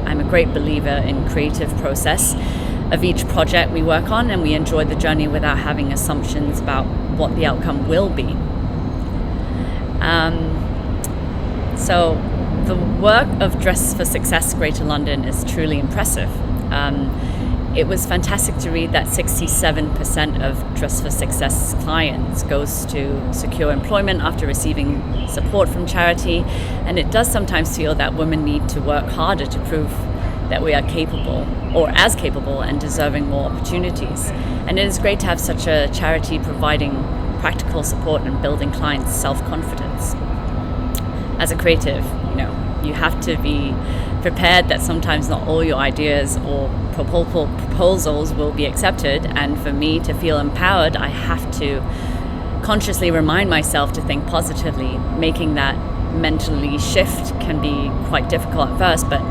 I'm a great believer in creative process of each project we work on, and we enjoy the journey without having assumptions about what the outcome will be. So the work of Dress for Success Greater London is truly impressive. It was fantastic to read that 67% of Dress for Success clients goes to secure employment after receiving support from charity, and it does sometimes feel that women need to work harder to prove that we are capable, or as capable and deserving more opportunities. And it is great to have such a charity providing practical support and building clients' self-confidence. As a creative, you have to be prepared that sometimes not all your ideas or proposals will be accepted, and for me to feel empowered, I have to consciously remind myself to think positively. Making that mentally shift can be quite difficult at first, but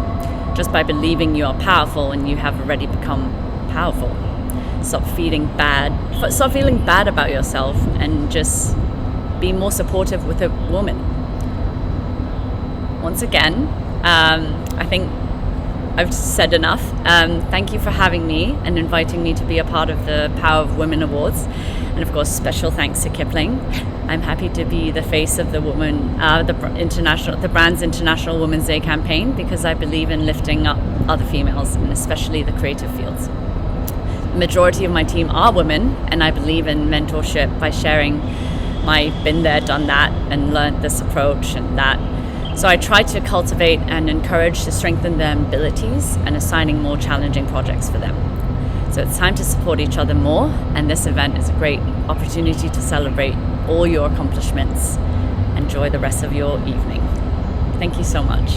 just by believing you are powerful and you have already become powerful. Stop feeling bad about yourself and just be more supportive with a woman. Once again, I think I've said enough. Thank you for having me and inviting me to be a part of the Power of Women Awards. And of course, special thanks to Kipling. I'm happy to be the face of the the brand's International Women's Day campaign, because I believe in lifting up other females, and especially the creative fields. The majority of my team are women, and I believe in mentorship by sharing my been there, done that, and learned this approach and that. So I try to cultivate and encourage to strengthen their abilities and assigning more challenging projects for them. So it's time to support each other more, and this event is a great opportunity to celebrate all your accomplishments. Enjoy the rest of your evening. Thank you so much.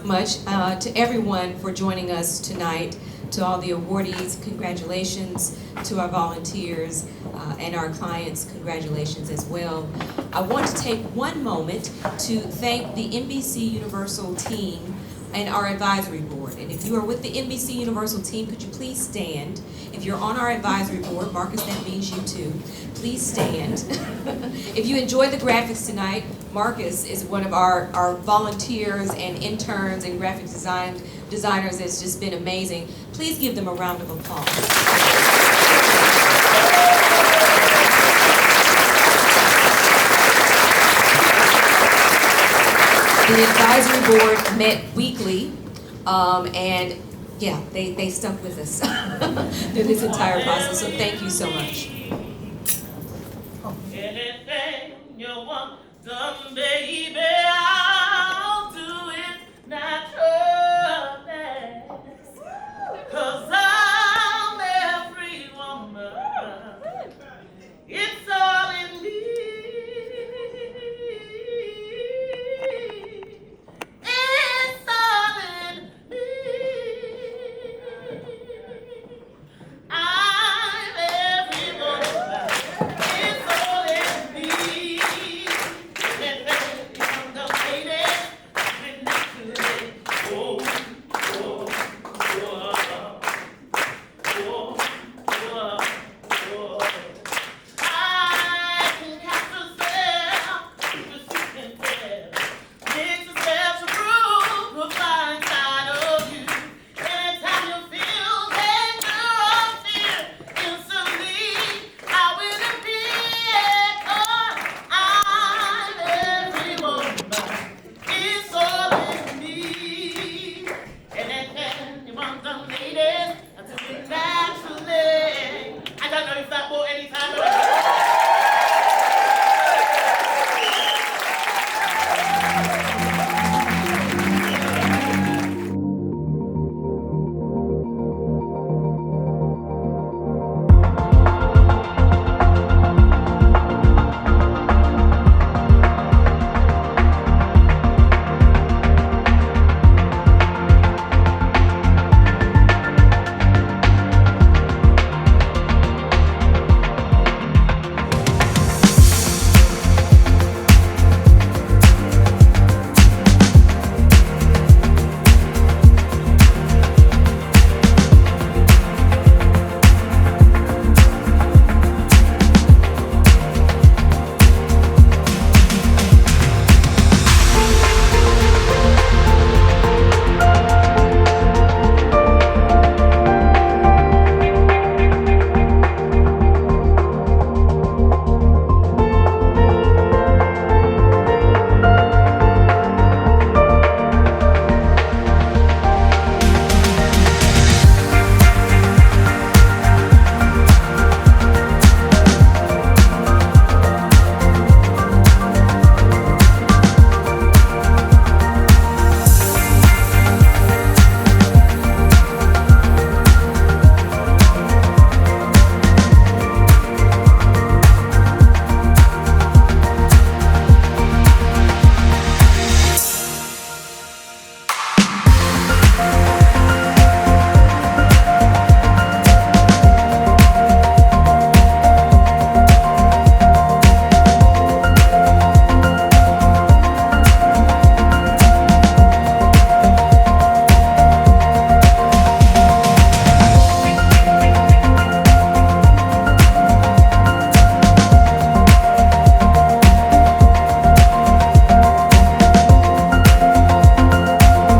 Much to everyone for joining us tonight. To all the awardees, congratulations. To our volunteers and our clients, congratulations as well. I want to take one moment to thank the NBC Universal team and our advisory board. And if you are with the NBC Universal team, could you please stand? If you're on our advisory board, Marcus, that means you too, please stand. If you enjoyed the graphics tonight, Marcus is one of our volunteers and interns and graphic designers that's just been amazing. Please give them a round of applause. The advisory board met weekly, and yeah, they stuck with us through this entire process, so thank you so much. Anything you want done, baby,